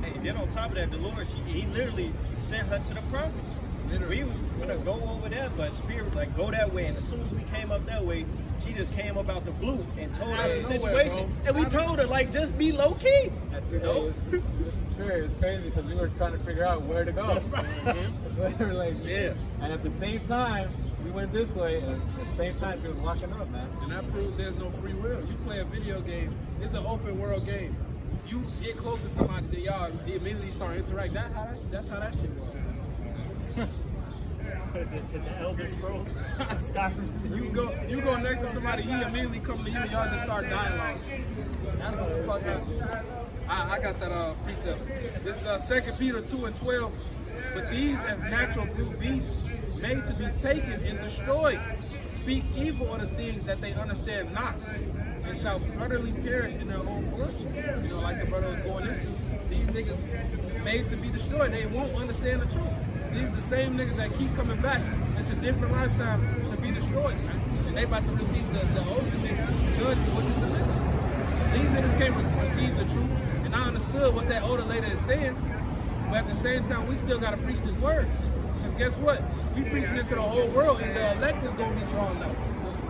Hey, then on top of that, the Lord, he literally sent her to the prophets. We were gonna go over there, but Spirit like go that way. And as soon as we came up that way, she just came up out the blue and told us the situation. And we told her like just be low key. You know? This Spirit is crazy because we were trying to figure out where to go. So we were like, Yeah. And at the same time, we went this way, and at the same time, she was walking up, man. And that proves there's no free will. You play a video game, it's an open world game. You get close to somebody that y'all immediately start interacting. That's how that shit works. What is it? The Elder Scrolls? Skyrim? You go next to somebody, he immediately come to you and y'all just start dialogue. That's what the fuck happened. I got that precept. This is 2 Peter 2:12. But these as natural brute beasts, made to be taken and destroyed, speak evil of the things that they understand not, and shall utterly perish in their own corruption. You know, like the brother was going into. These niggas made to be destroyed. They won't understand the truth. These the same niggas that keep coming back into different lifetimes to be destroyed, man. And they about to receive the ultimate judgment, which is the message. These niggas can't receive the truth. And I understood what that older lady is saying, but at the same time, we still gotta preach this word. Because guess what? We preaching it to the whole world, and the elect is gonna be drawn out.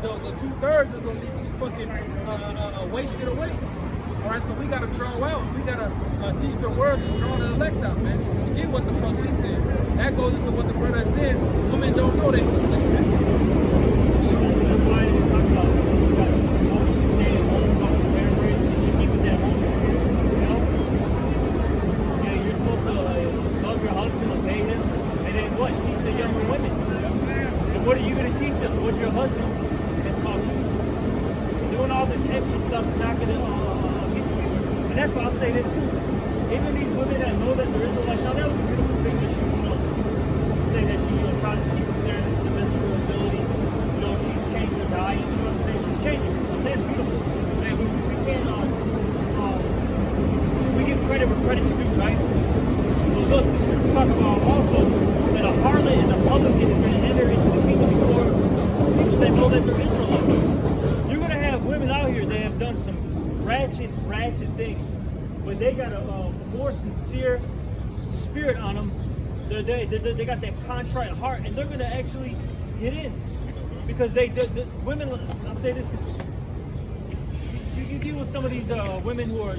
The 2/3 is gonna be fucking wasted away. All right, so we gotta draw out. We gotta teach the word to draw the elect out, man. Forget what the fuck she said. That goes into what the brother said. Women don't know they foolish, man. That's why they talk about always stay at home, about the marriage, and keep it at home. You know? Yeah, you're supposed to love your husband, obey him, and then what? Teach the younger women. And what are you going to teach them? What your husband has taught you. Doing all this extra stuff is not going to get you anywhere. And that's why I'll say this too. Even these women that know that there is a life, now that was a beautiful thing that she, say that she tries to keep herself to the best of her ability. She's changed her diet, you know what I'm saying? She's changing herself. That's beautiful. Man, we can't, we give credit where credit's due, right? But look, the scripture talks about also that a harlot and a publican is going to enter into the kingdom before people that know that they're Israelites. You're going to have women out here that have done some ratchet things, but they got a more sincere spirit on them. They got that contrite heart, and they're going to actually get in. Because the women, I'll say this, you deal with some of these women who are,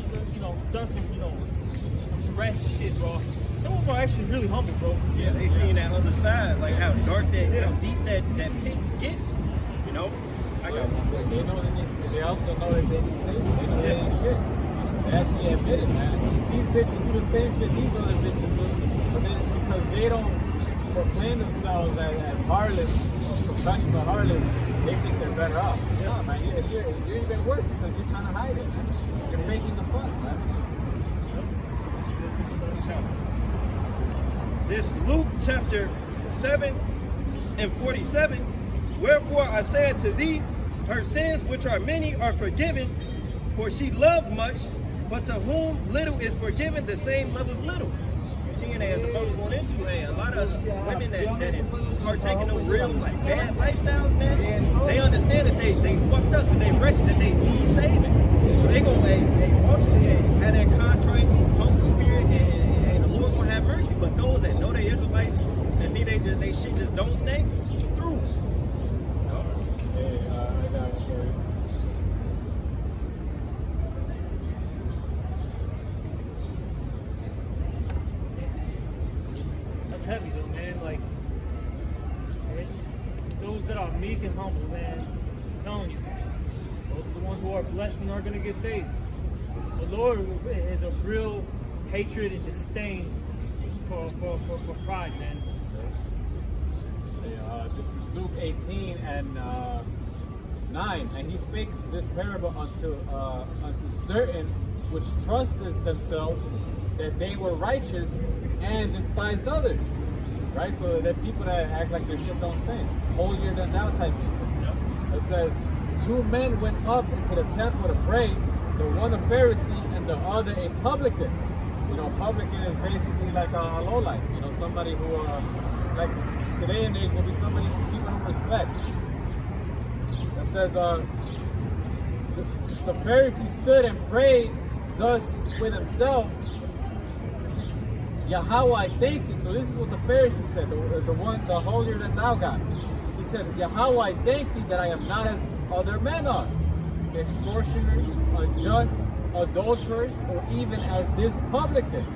done some ratchet shit, bro. Some of them are actually really humble, bro. Yeah, they seen that other side, like how dark how deep that pit gets, you know? I got one. They know they also know that they need saving. They know they ain't shit. They actually admit it, man. These bitches do the same shit these other bitches do, but because they don't proclaim themselves as harlots, professional harlots, they think they're better off. No, man, you're even worse because you're trying to hide it, man. You're faking the fun, man. This Luke chapter 7 and 47, wherefore I say unto thee, her sins which are many are forgiven, for she loved much, but to whom little is forgiven, the same love of little. You're seeing that as the brother's going into a lot of women that partake in them real bad lifestyles, man. They understand that they fucked up, that they wretched, that they need saving. So they gonna ultimately have that contrite, humble spirit, and the Lord gonna have mercy. But those that know they Israelites and think they shit just don't stay through. Hey, I got one for you. That's heavy though, man. Like, those that are meek and humble, man, I'm telling you, those are the ones who are blessed and are going to get saved. The Lord has a real hatred and disdain for pride, man. This is Luke 18 and 9, and he spake this parable unto certain which trusted themselves that they were righteous and despised others. Right? So that people that act like their shit don't stink, holier than thou type people. It says, 2 men went up into the temple to pray, the one a Pharisee and the other a publican. You know, publican is basically like a lowlife. You know, somebody who, like today and age, will be somebody people don't respect. It says, the Pharisee stood and prayed thus with himself, Yahweh, I thank thee. So this is what the Pharisee said, the holier than thou guy. He said, Yahweh, I thank thee that I am not as other men are, extortioners, unjust, adulterers, or even as this publican.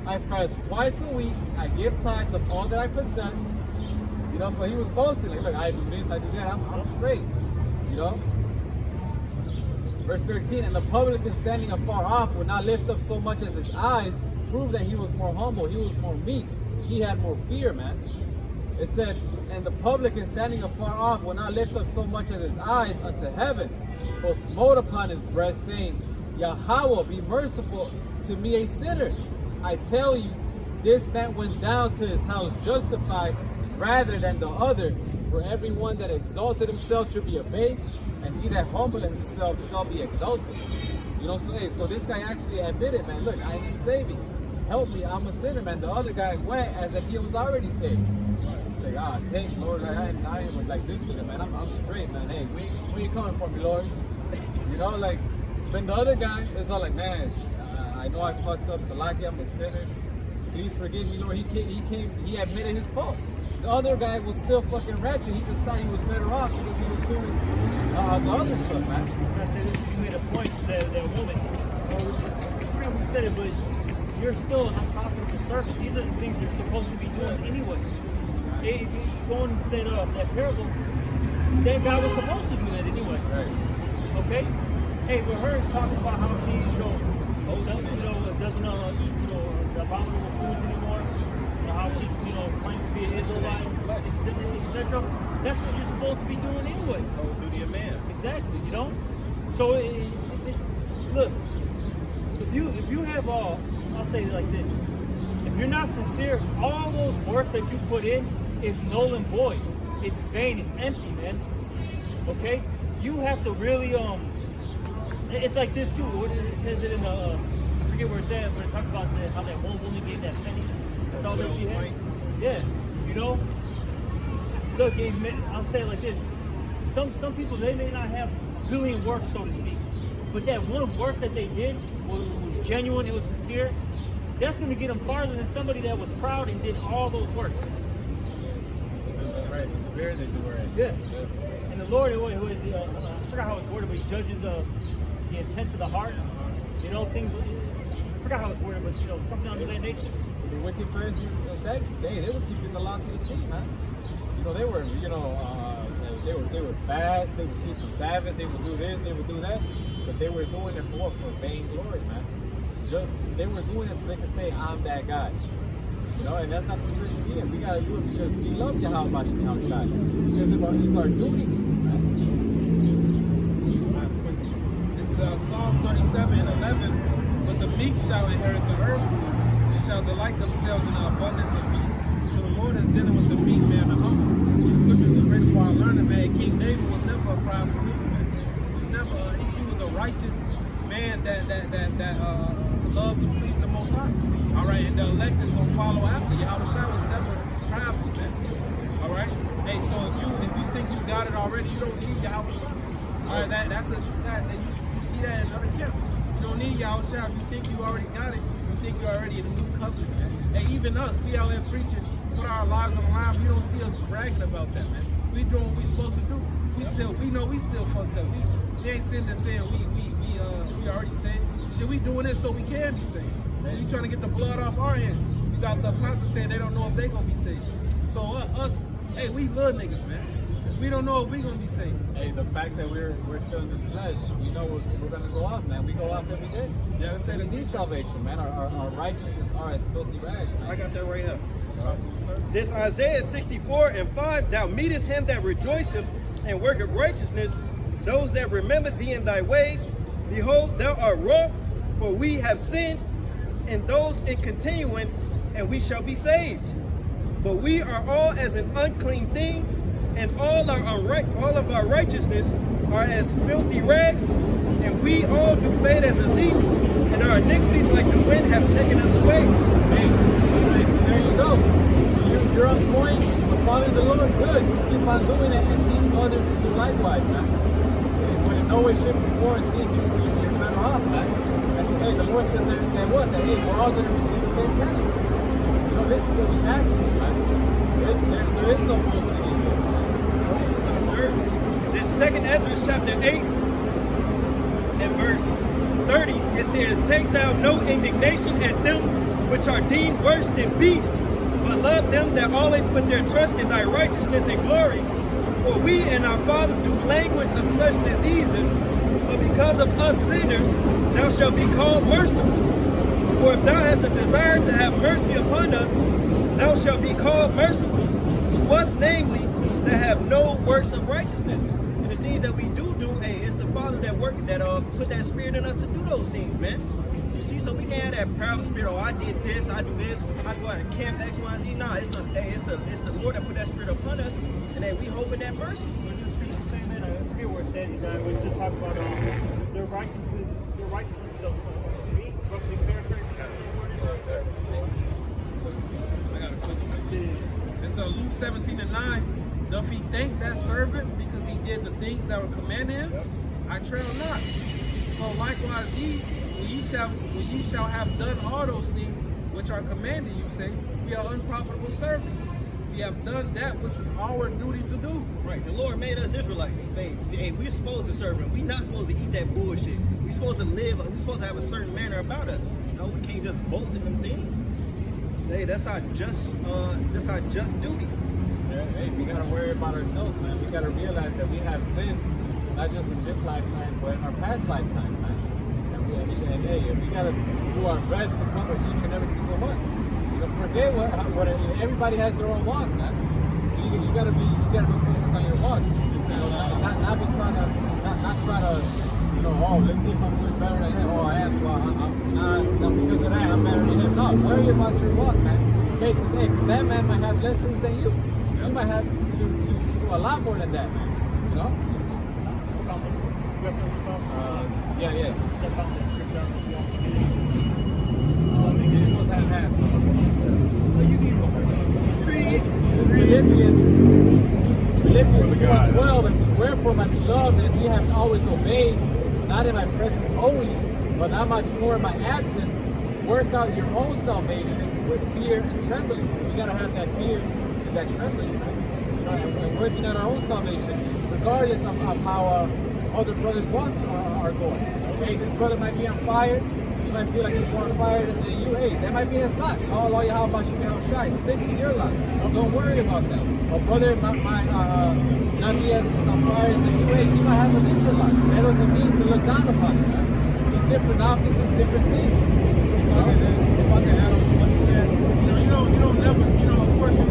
I fast twice a week. I give tithes of all that I possess. You know, so he was boasting, like, look, I do this, I do that, I'm straight. You know? Verse 13, and the publican standing afar off would not lift up so much as his eyes, prove that he was more humble, he was more meek, he had more fear, man. It said, and the publican standing afar off would not lift up so much as his eyes unto heaven, but smote upon his breast, saying, Yahweh, be merciful to me, a sinner. I tell you, this man went down to his house justified rather than the other. For everyone that exalted himself should be abased, and he that humbled himself shall be exalted. You know, so hey, so this guy actually admitted, man, look, I need saving. Help me, I'm a sinner, man. The other guy went as if he was already saved. Like, thank Lord, like I ain't like this with him, man. I'm straight, man. Hey, where you coming from, Lord? You know, like, when the other guy is all like, man, I know I fucked up, Salaki, I'm a sinner. Please forgive me, Lord. He admitted his fault. The other guy was still fucking ratchet. He just thought he was better off because he was doing the other stuff, man. I said this, you made a point to that woman. I forgot who said it, but you're still an unprofitable servant. These are the things you're supposed to be doing anyway. If you're going into that parable, that guy was supposed to do that anyway. Right. Okay? Hey, with her talking about how she, doesn't eat, the abominable foods anymore, how she, claims to be an Israelite, etc. That's what you're supposed to be doing anyway. Oh, duty of man. Exactly, So, look, if you have I'll say it like this: if you're not sincere, all those works that you put in is null and void. It's vain. It's empty, man. Okay? You have to really It's like this too. It says it in the I forget where it's at, but it talks about how that one woman gave that penny. That's all that she had. Yeah, Look, I'll say it like this: some people, they may not have billion works, so to speak, but that one work that they did was genuine. It was sincere. That's going to get them farther than somebody that was proud and did all those works. Right, it's very they do right. Yeah. And the Lord, who is I forgot how it's worded, but He judges the intent of the heart. Things. I forgot how it's worded, but something under that nature. The wicked Pharisees and Sadducees, they were keeping the law to the T, man. They were, they would fast, they would keep the Sabbath, they would do this, they would do that, but they were doing it for vainglory, man. They were doing it so they could say, I'm that guy. And that's not the spirit to be in. We gotta do it because we love Yahweh outside. Because it's our duty to, man. This is Psalms 37:11. But the meek shall inherit the earth, and shall delight themselves in the abundance of peace. So the Lord is dealing with the meek man, the humble. These scriptures are written for our learning, man. King David was never a prideful man. He was a righteous man that loved to please the Most High. All right, and the elect is gonna follow after. Yahweh was never prideful, man. All right. Hey, so if you think you got it already, you don't need Yahweh. All right, you see that in other camps. You don't need Yahweh. You think you already got it. You think you're already in the new covenant, man. And even us, we out here preaching, put our lives on the line. You don't see us bragging about that, man. We doing what we supposed to do. We know we still fucked up. We ain't sitting there saying we already saved. Shit, we doing this so we can be saved. Man, you trying to get the blood off our hand. You got the apostles saying they don't know if they gonna be saved. So us, hey, we little niggas, man. We don't know if we gonna be saved. Hey, the fact that we're still in this flesh, we know we're gonna go off, man. We go off every day. Yeah, let's say we need salvation, man. Our righteousness are as filthy rags, man. I got that right here. This Isaiah 64:5, thou meetest him that rejoiceth and worketh righteousness, those that remember thee in thy ways. Behold, thou art wroth, for we have sinned, and those in continuance, and we shall be saved. But we are all as an unclean thing, and all of our righteousness are as filthy rags, and we all do fade as a leaf, and our iniquities like the wind have taken us away. Hey, so there you go. So you're on point. You're following the Lord. Good. Keep on doing it and teach others to do likewise, man. When in no way, shape, or form think you're better off, man. And hey, the Lord said that hey, we're all going to receive the same penny. what we had to do, man. There is no boasting in this. It's our service. This 2nd Esdras chapter 8 and verse 30, it says, "Take thou no indignation at them which are deemed worse than beasts, but love them that always put their trust in thy righteousness and glory. For we and our fathers do languish of such diseases, but because of us sinners, thou shalt be called merciful. For if thou hast a desire to have mercy upon us, thou shalt be called merciful to us, namely, that have no works of righteousness." And the things that we do, hey, it's the Father that put that spirit in us to do those things, man. You see, so we can't have that proud spirit. Oh, I did this, I do this, I go out and camp X, Y, and Z. Nah, it's the Lord that put that spirit upon us, and then we hope in that mercy. When you see the same man, I forget where it's at. We still talk about their righteousness of me, roughly paraphrasing. I got a quick one. It's Luke 17:9. Doth he thank that servant because he did the things that were commanded him? I trail not. So likewise ye, when ye shall have done all those things which are commanded you, say, we are unprofitable servants. We have done that which was our duty to do. Right, the Lord made us Israelites. Hey, we're supposed to serve him. We're not supposed to eat that bullshit. We're supposed to live, we're supposed to have a certain manner about us. You know, we can't just boast in them things. Hey, that's our just duty. Yeah, hey, we gotta worry about ourselves, man. We gotta realize that we have sins, not just in this lifetime, but in our past lifetime, man. And hey, we gotta do our best to accomplish each and every single one. You know, forget what everybody has their own walk, man. So you gotta be focused on your walk. You know, not be trying to, not try to, you know, oh, let's see if I'm doing better than him. Oh, I am, well, I'm not because of that, I'm better than him. No, worry about your walk, man. Okay, because that man might have less sins than you. You might have to do a lot more than that, man. You know? Yeah. You're supposed to have hands. Philippians 4:12, it says, "Wherefore, my beloved, as ye have always obeyed, not in my presence only, but not much more in my absence, work out your own salvation with fear and trembling." So we gotta have that fear and that trembling, right? You know, and working out our own salvation, regardless of how other brothers' walks are going. Okay, this brother might be on fire. You might feel like he's more on fire than you. Hey, that might be his lot. Allah, how about you? How shy? Stick to your lot. Don't worry about that. A brother might not be as on fire as you. Hey, you might have a different lot. That doesn't mean to look down upon him. Right? It's different offices, different things. If I can add on to what you said, you don't never, of course you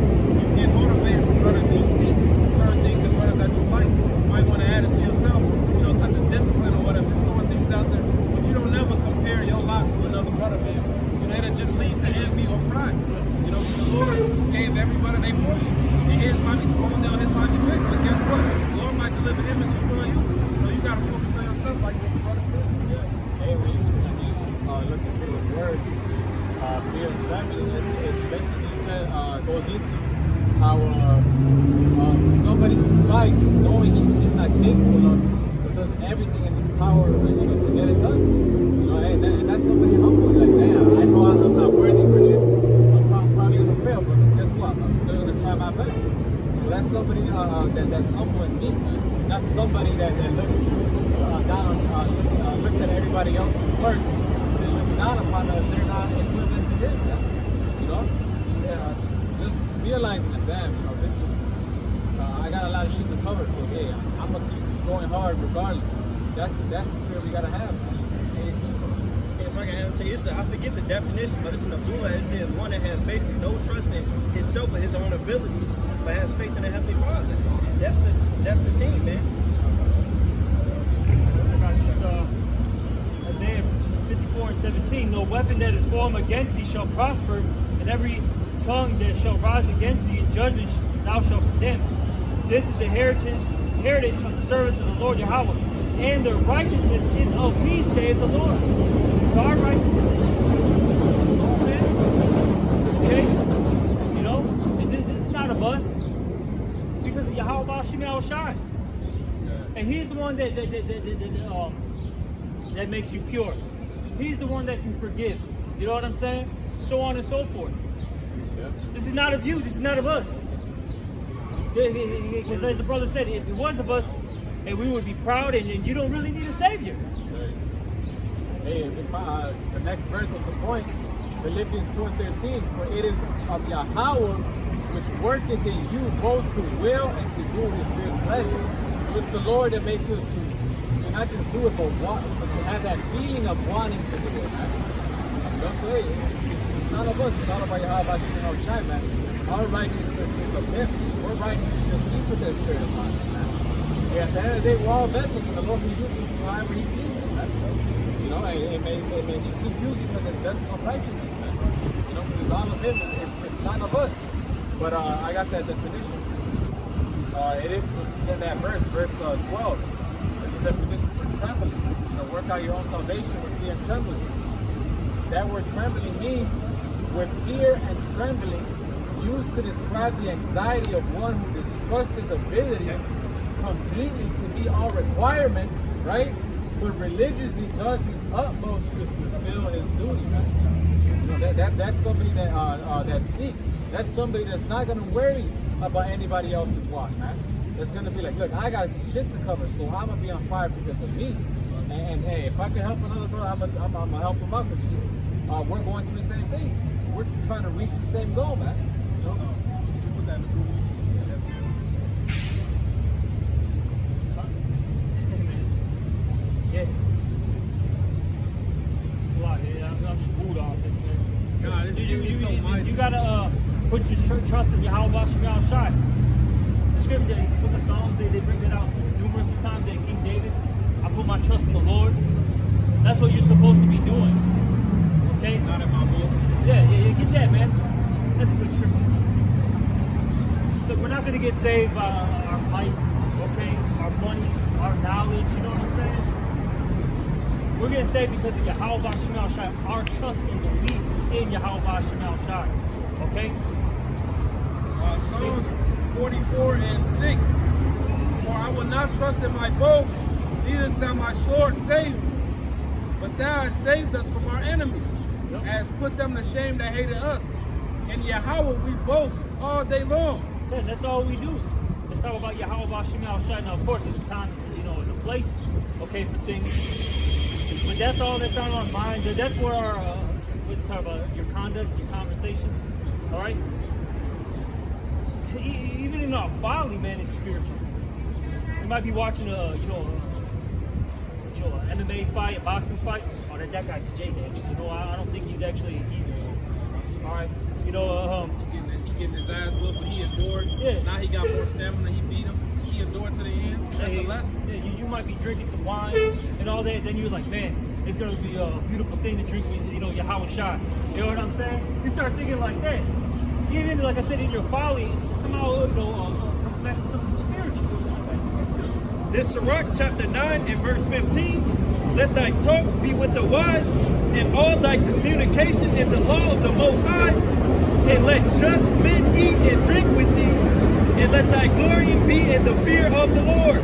get motivated from brothers and you see certain things in brothers that you like. You might want to add it to yourself, such as discipline or whatever, just throwing things out there. But you don't never compare your lot to another brother, man. That'll just lead to envy or pride. The Lord gave everybody their portion. And his might be small, down his might be big. But guess what? The Lord might deliver him and destroy you. So you got to focus on yourself, like what the brother said. Yeah. Hey, when you look into the words, fear and trembling, it's basically goes into how somebody who fights knowing he's not capable of, but does everything in his power to get it done. And that's somebody humble. Like, damn, I know I'm not worthy for this. I'm probably gonna fail, but guess what? I'm still gonna try my best. That's somebody that's humble and meek, man. Not somebody that looks down, looks at everybody else's works and looks down upon us. They're not equivalent to his, man. Just realizing that, damn, this is. I got a lot of shit to cover, so hey, I'm gonna keep going hard regardless. That's the spirit we gotta have, man. If I can tell you, I forget the definition, but it's in the blue. It says one that has basically no trust in himself or his own abilities, but has faith in the Heavenly Father. That's the thing, man. Isaiah 54:17. No weapon that is formed against thee shall prosper, and every tongue that shall rise against thee in judgment thou shalt condemn. This is the heritage of the servants of the Lord Yahweh, and the righteousness is of me, saith the Lord. So our righteousness is of the Lord, man. Okay? And this is not of us. It's because of Yahweh Shemel Shai. And he's the one that makes you pure. He's the one that can forgive. You know what I'm saying? So on and so forth. This is not of you. This is not of us. Because as the brother said, if it was of us, and we would be proud, and you don't really need a savior. Hey, the next verse is the point. Philippians 2:13. For it is of Yahweh which worketh in you both to will and to do his good pleasure. So it's the Lord that makes us to not just do it, but to have that feeling of wanting to do it. Don't say it's none of us. It's all about Yahweh Shai, man. Our righteousness is of him. We're righteous just keep with that spirit of mind, man. Yeah, at the end of the day, we're all vessels, and the Lord can use us however he pleases, man. You know, it may keep using because it's vessels of righteousness, man. You know, because all of him, it's none of us. But I got that definition. It is in that verse 12. There's a definition for trembling. You know, work out your own salvation with fear and trembling. That word trembling means with fear and trembling, used to describe the anxiety of one who distrusts his ability completely to meet all requirements, right? But religiously does his utmost to fulfill his duty, right? You know, that's somebody that speaks. That's somebody that's not going to worry about anybody else's walk, man. That's going to be like, look, I got shit to cover, so I'm going to be on fire because of me. And hey, if I can help another brother, I'm going to help him out because we're going through the same thing. We're trying to reach the same goal, man. You know? Yeah. It's a lot, yeah. I'm just booed off this, man. God, You gotta put your trust in Yahweh Shemel Shai. The scripture, the book of Psalms, they bring that out numerous times. That King David, I put my trust in the Lord. That's what you're supposed to be doing. Okay? Not in my book. Yeah, get that, man. That's a good scripture. Look, we're not gonna get saved by our might, okay? Our money, our knowledge. You know what I'm saying? We're getting saved because of Yahweh Shemel Shai. Our trust and belief in Yahweh Shemel Shai. Okay? Psalms 44:6. For I will not trust in my bow, neither shall my sword save me. But thou hast saved us from our enemies, has put them to shame that hated us. In Yahweh we boast all day long. Yeah, that's all we do. Let's talk about Yahweh Shemel Shai. Now, of course, there's a time, you know, and a place, okay, for things. But that's all that's on our mind. That's where our, let's talk about your conduct, your conversation. All right? Even in our folly, man, it's spiritual. You might be watching an MMA fight, a boxing fight. Oh, that guy's Jake, actually. You know, I don't think he's actually a heathen. All right? You know, He getting his ass whooped, but he endured. Yeah. Now he got more stamina. He beat him. He endured to the end. That's a lesson. Yeah, you might be drinking some wine and all that. Then you're like, man, it's gonna be a beautiful thing to drink with, you know, Yahweh Shai. You know what I'm saying? You start thinking like that. Even like I said, in your folly, it's somehow, you know, comes back to something spiritual. This Sirach chapter 9 and verse 15. Let thy talk be with the wise, and all thy communication in the law of the Most High. And let just men eat and drink with thee, and let thy glory be in the fear of the Lord.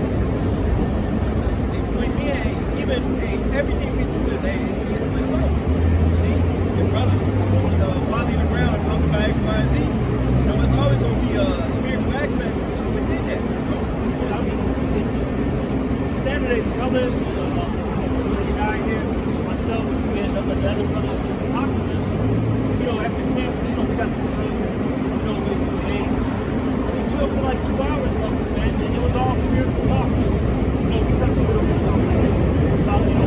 Even everything we do is seasoned with salt. You see, your brothers following around and talking about X, Y, and Z. You know, it's always going to be a spiritual aspect within that. I mean, Saturday, brother, the guy here, myself, and another brother talking to us. You know, after camp, you know, we got some friends, you know, we chilled for like 2 hours, man, and it was all spiritual talk. You know, we talked a little bit about, you know,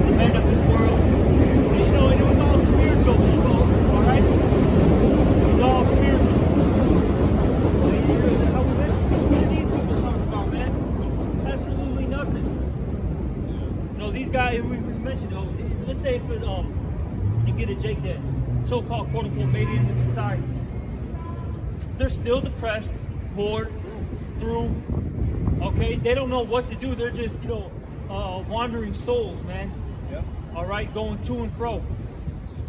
the men of this world. And, you know, and it was all spiritual, people, all right? It was all spiritual. And how we mentioned, what are these people talking about, man? Absolutely nothing. You know, these guys, we mentioned, let's say if it, you get a Jake that so-called quote-unquote made it in this society. They're still depressed, bored, through, okay? They don't know what to do. They're just, you know, wandering souls, man. Yeah. All right, going to and fro.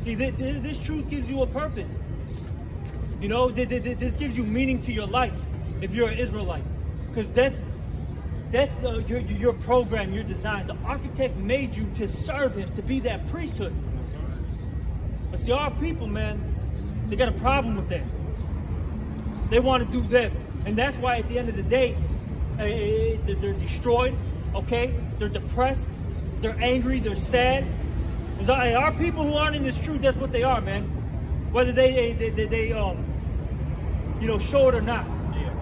See, this truth gives you a purpose. You know, this gives you meaning to your life if you're an Israelite. Because that's your program, your design. The architect made you to serve him, to be that priesthood. But see, our people, man, They got a problem with that. They want to do them. And that's why at the end of the day, they're destroyed, okay? They're depressed, they're angry, they're sad. There are people who aren't in this truth, that's what they are, man. Whether they you know, show it or not. Yeah.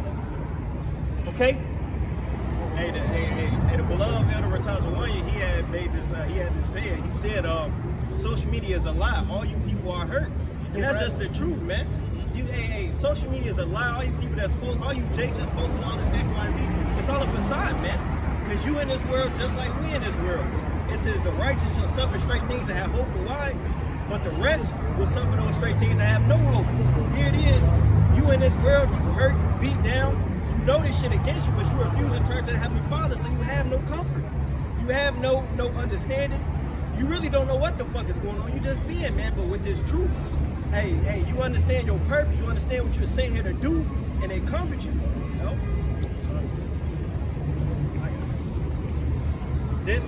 Okay? Hey, the beloved Elder Ratazawanya, he had made this, he had to say it. He said, social media is a lie. All you people are hurt. And that's just the truth, man. Social media is a lie. All you people that's posting, all you jakes that's posting all this X, Y, Z, it's all a facade, man. Because you in this world just like we in this world. It says the righteous shall suffer straight things that have hope for why, but the rest will suffer those straight things that have no hope. Here it is. You in this world, you hurt, you beat down, you know this shit against you, but you refuse to turn to the Heavenly Father, so you have no comfort. You have no understanding. You really don't know what the fuck is going on. You just being, man. But with this truth, hey, you understand your purpose, you understand what you're sent here to do, and they comfort you. You know? This,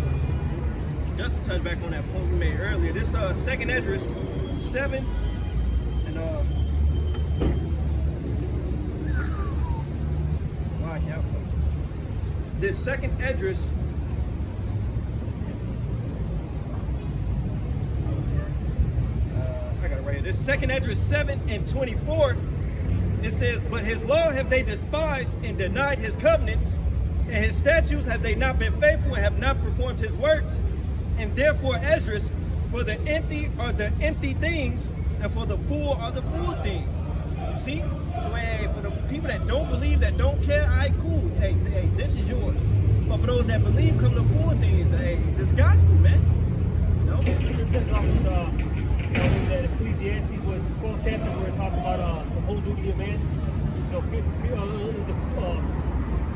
just to touch back on that point we made earlier, this 2nd Esdras 7 and this 2nd Esdras I got it right here. This 2nd Esdras 7 and 24, it says, but his law have they despised and denied his covenants, and his statutes have they not been faithful and have not performed his works. And therefore Esdras, for the empty are the empty things, and for the fool are the fool things. You see? So hey, for the people that don't believe, that don't care, alright, cool. Hey, this is yours. But for those that believe, come the fool things. Hey, this gospel, man. You know? This is off with that Ecclesiastes, with the 12th chapter, where it talks about the whole duty of man. You know,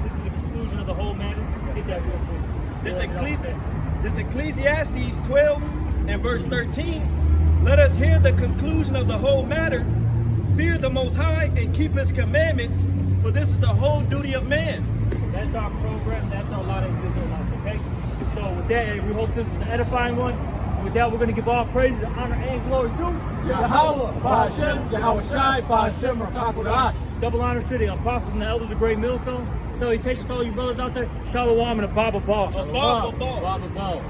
this is the conclusion of the whole matter. Get that real quick. This Ecclesiastes 12 and verse 13. Let us hear the conclusion of the whole matter. Fear the Most High and keep His commandments, for this is the whole duty of man. That's our program. That's our lot of Israelites, okay? So with that, we hope this is an edifying one. And with that, we're going to give all praise, honor, and glory to Yahweh, Ba'ashem, Yahweh Shai, Ba'ashem, Rakakudah. double honor to the apostles and the elders of Great Millstone. Salutations to all you brothers out there. Shalom and a Baba Ball. Baba Ball. Baba Ball.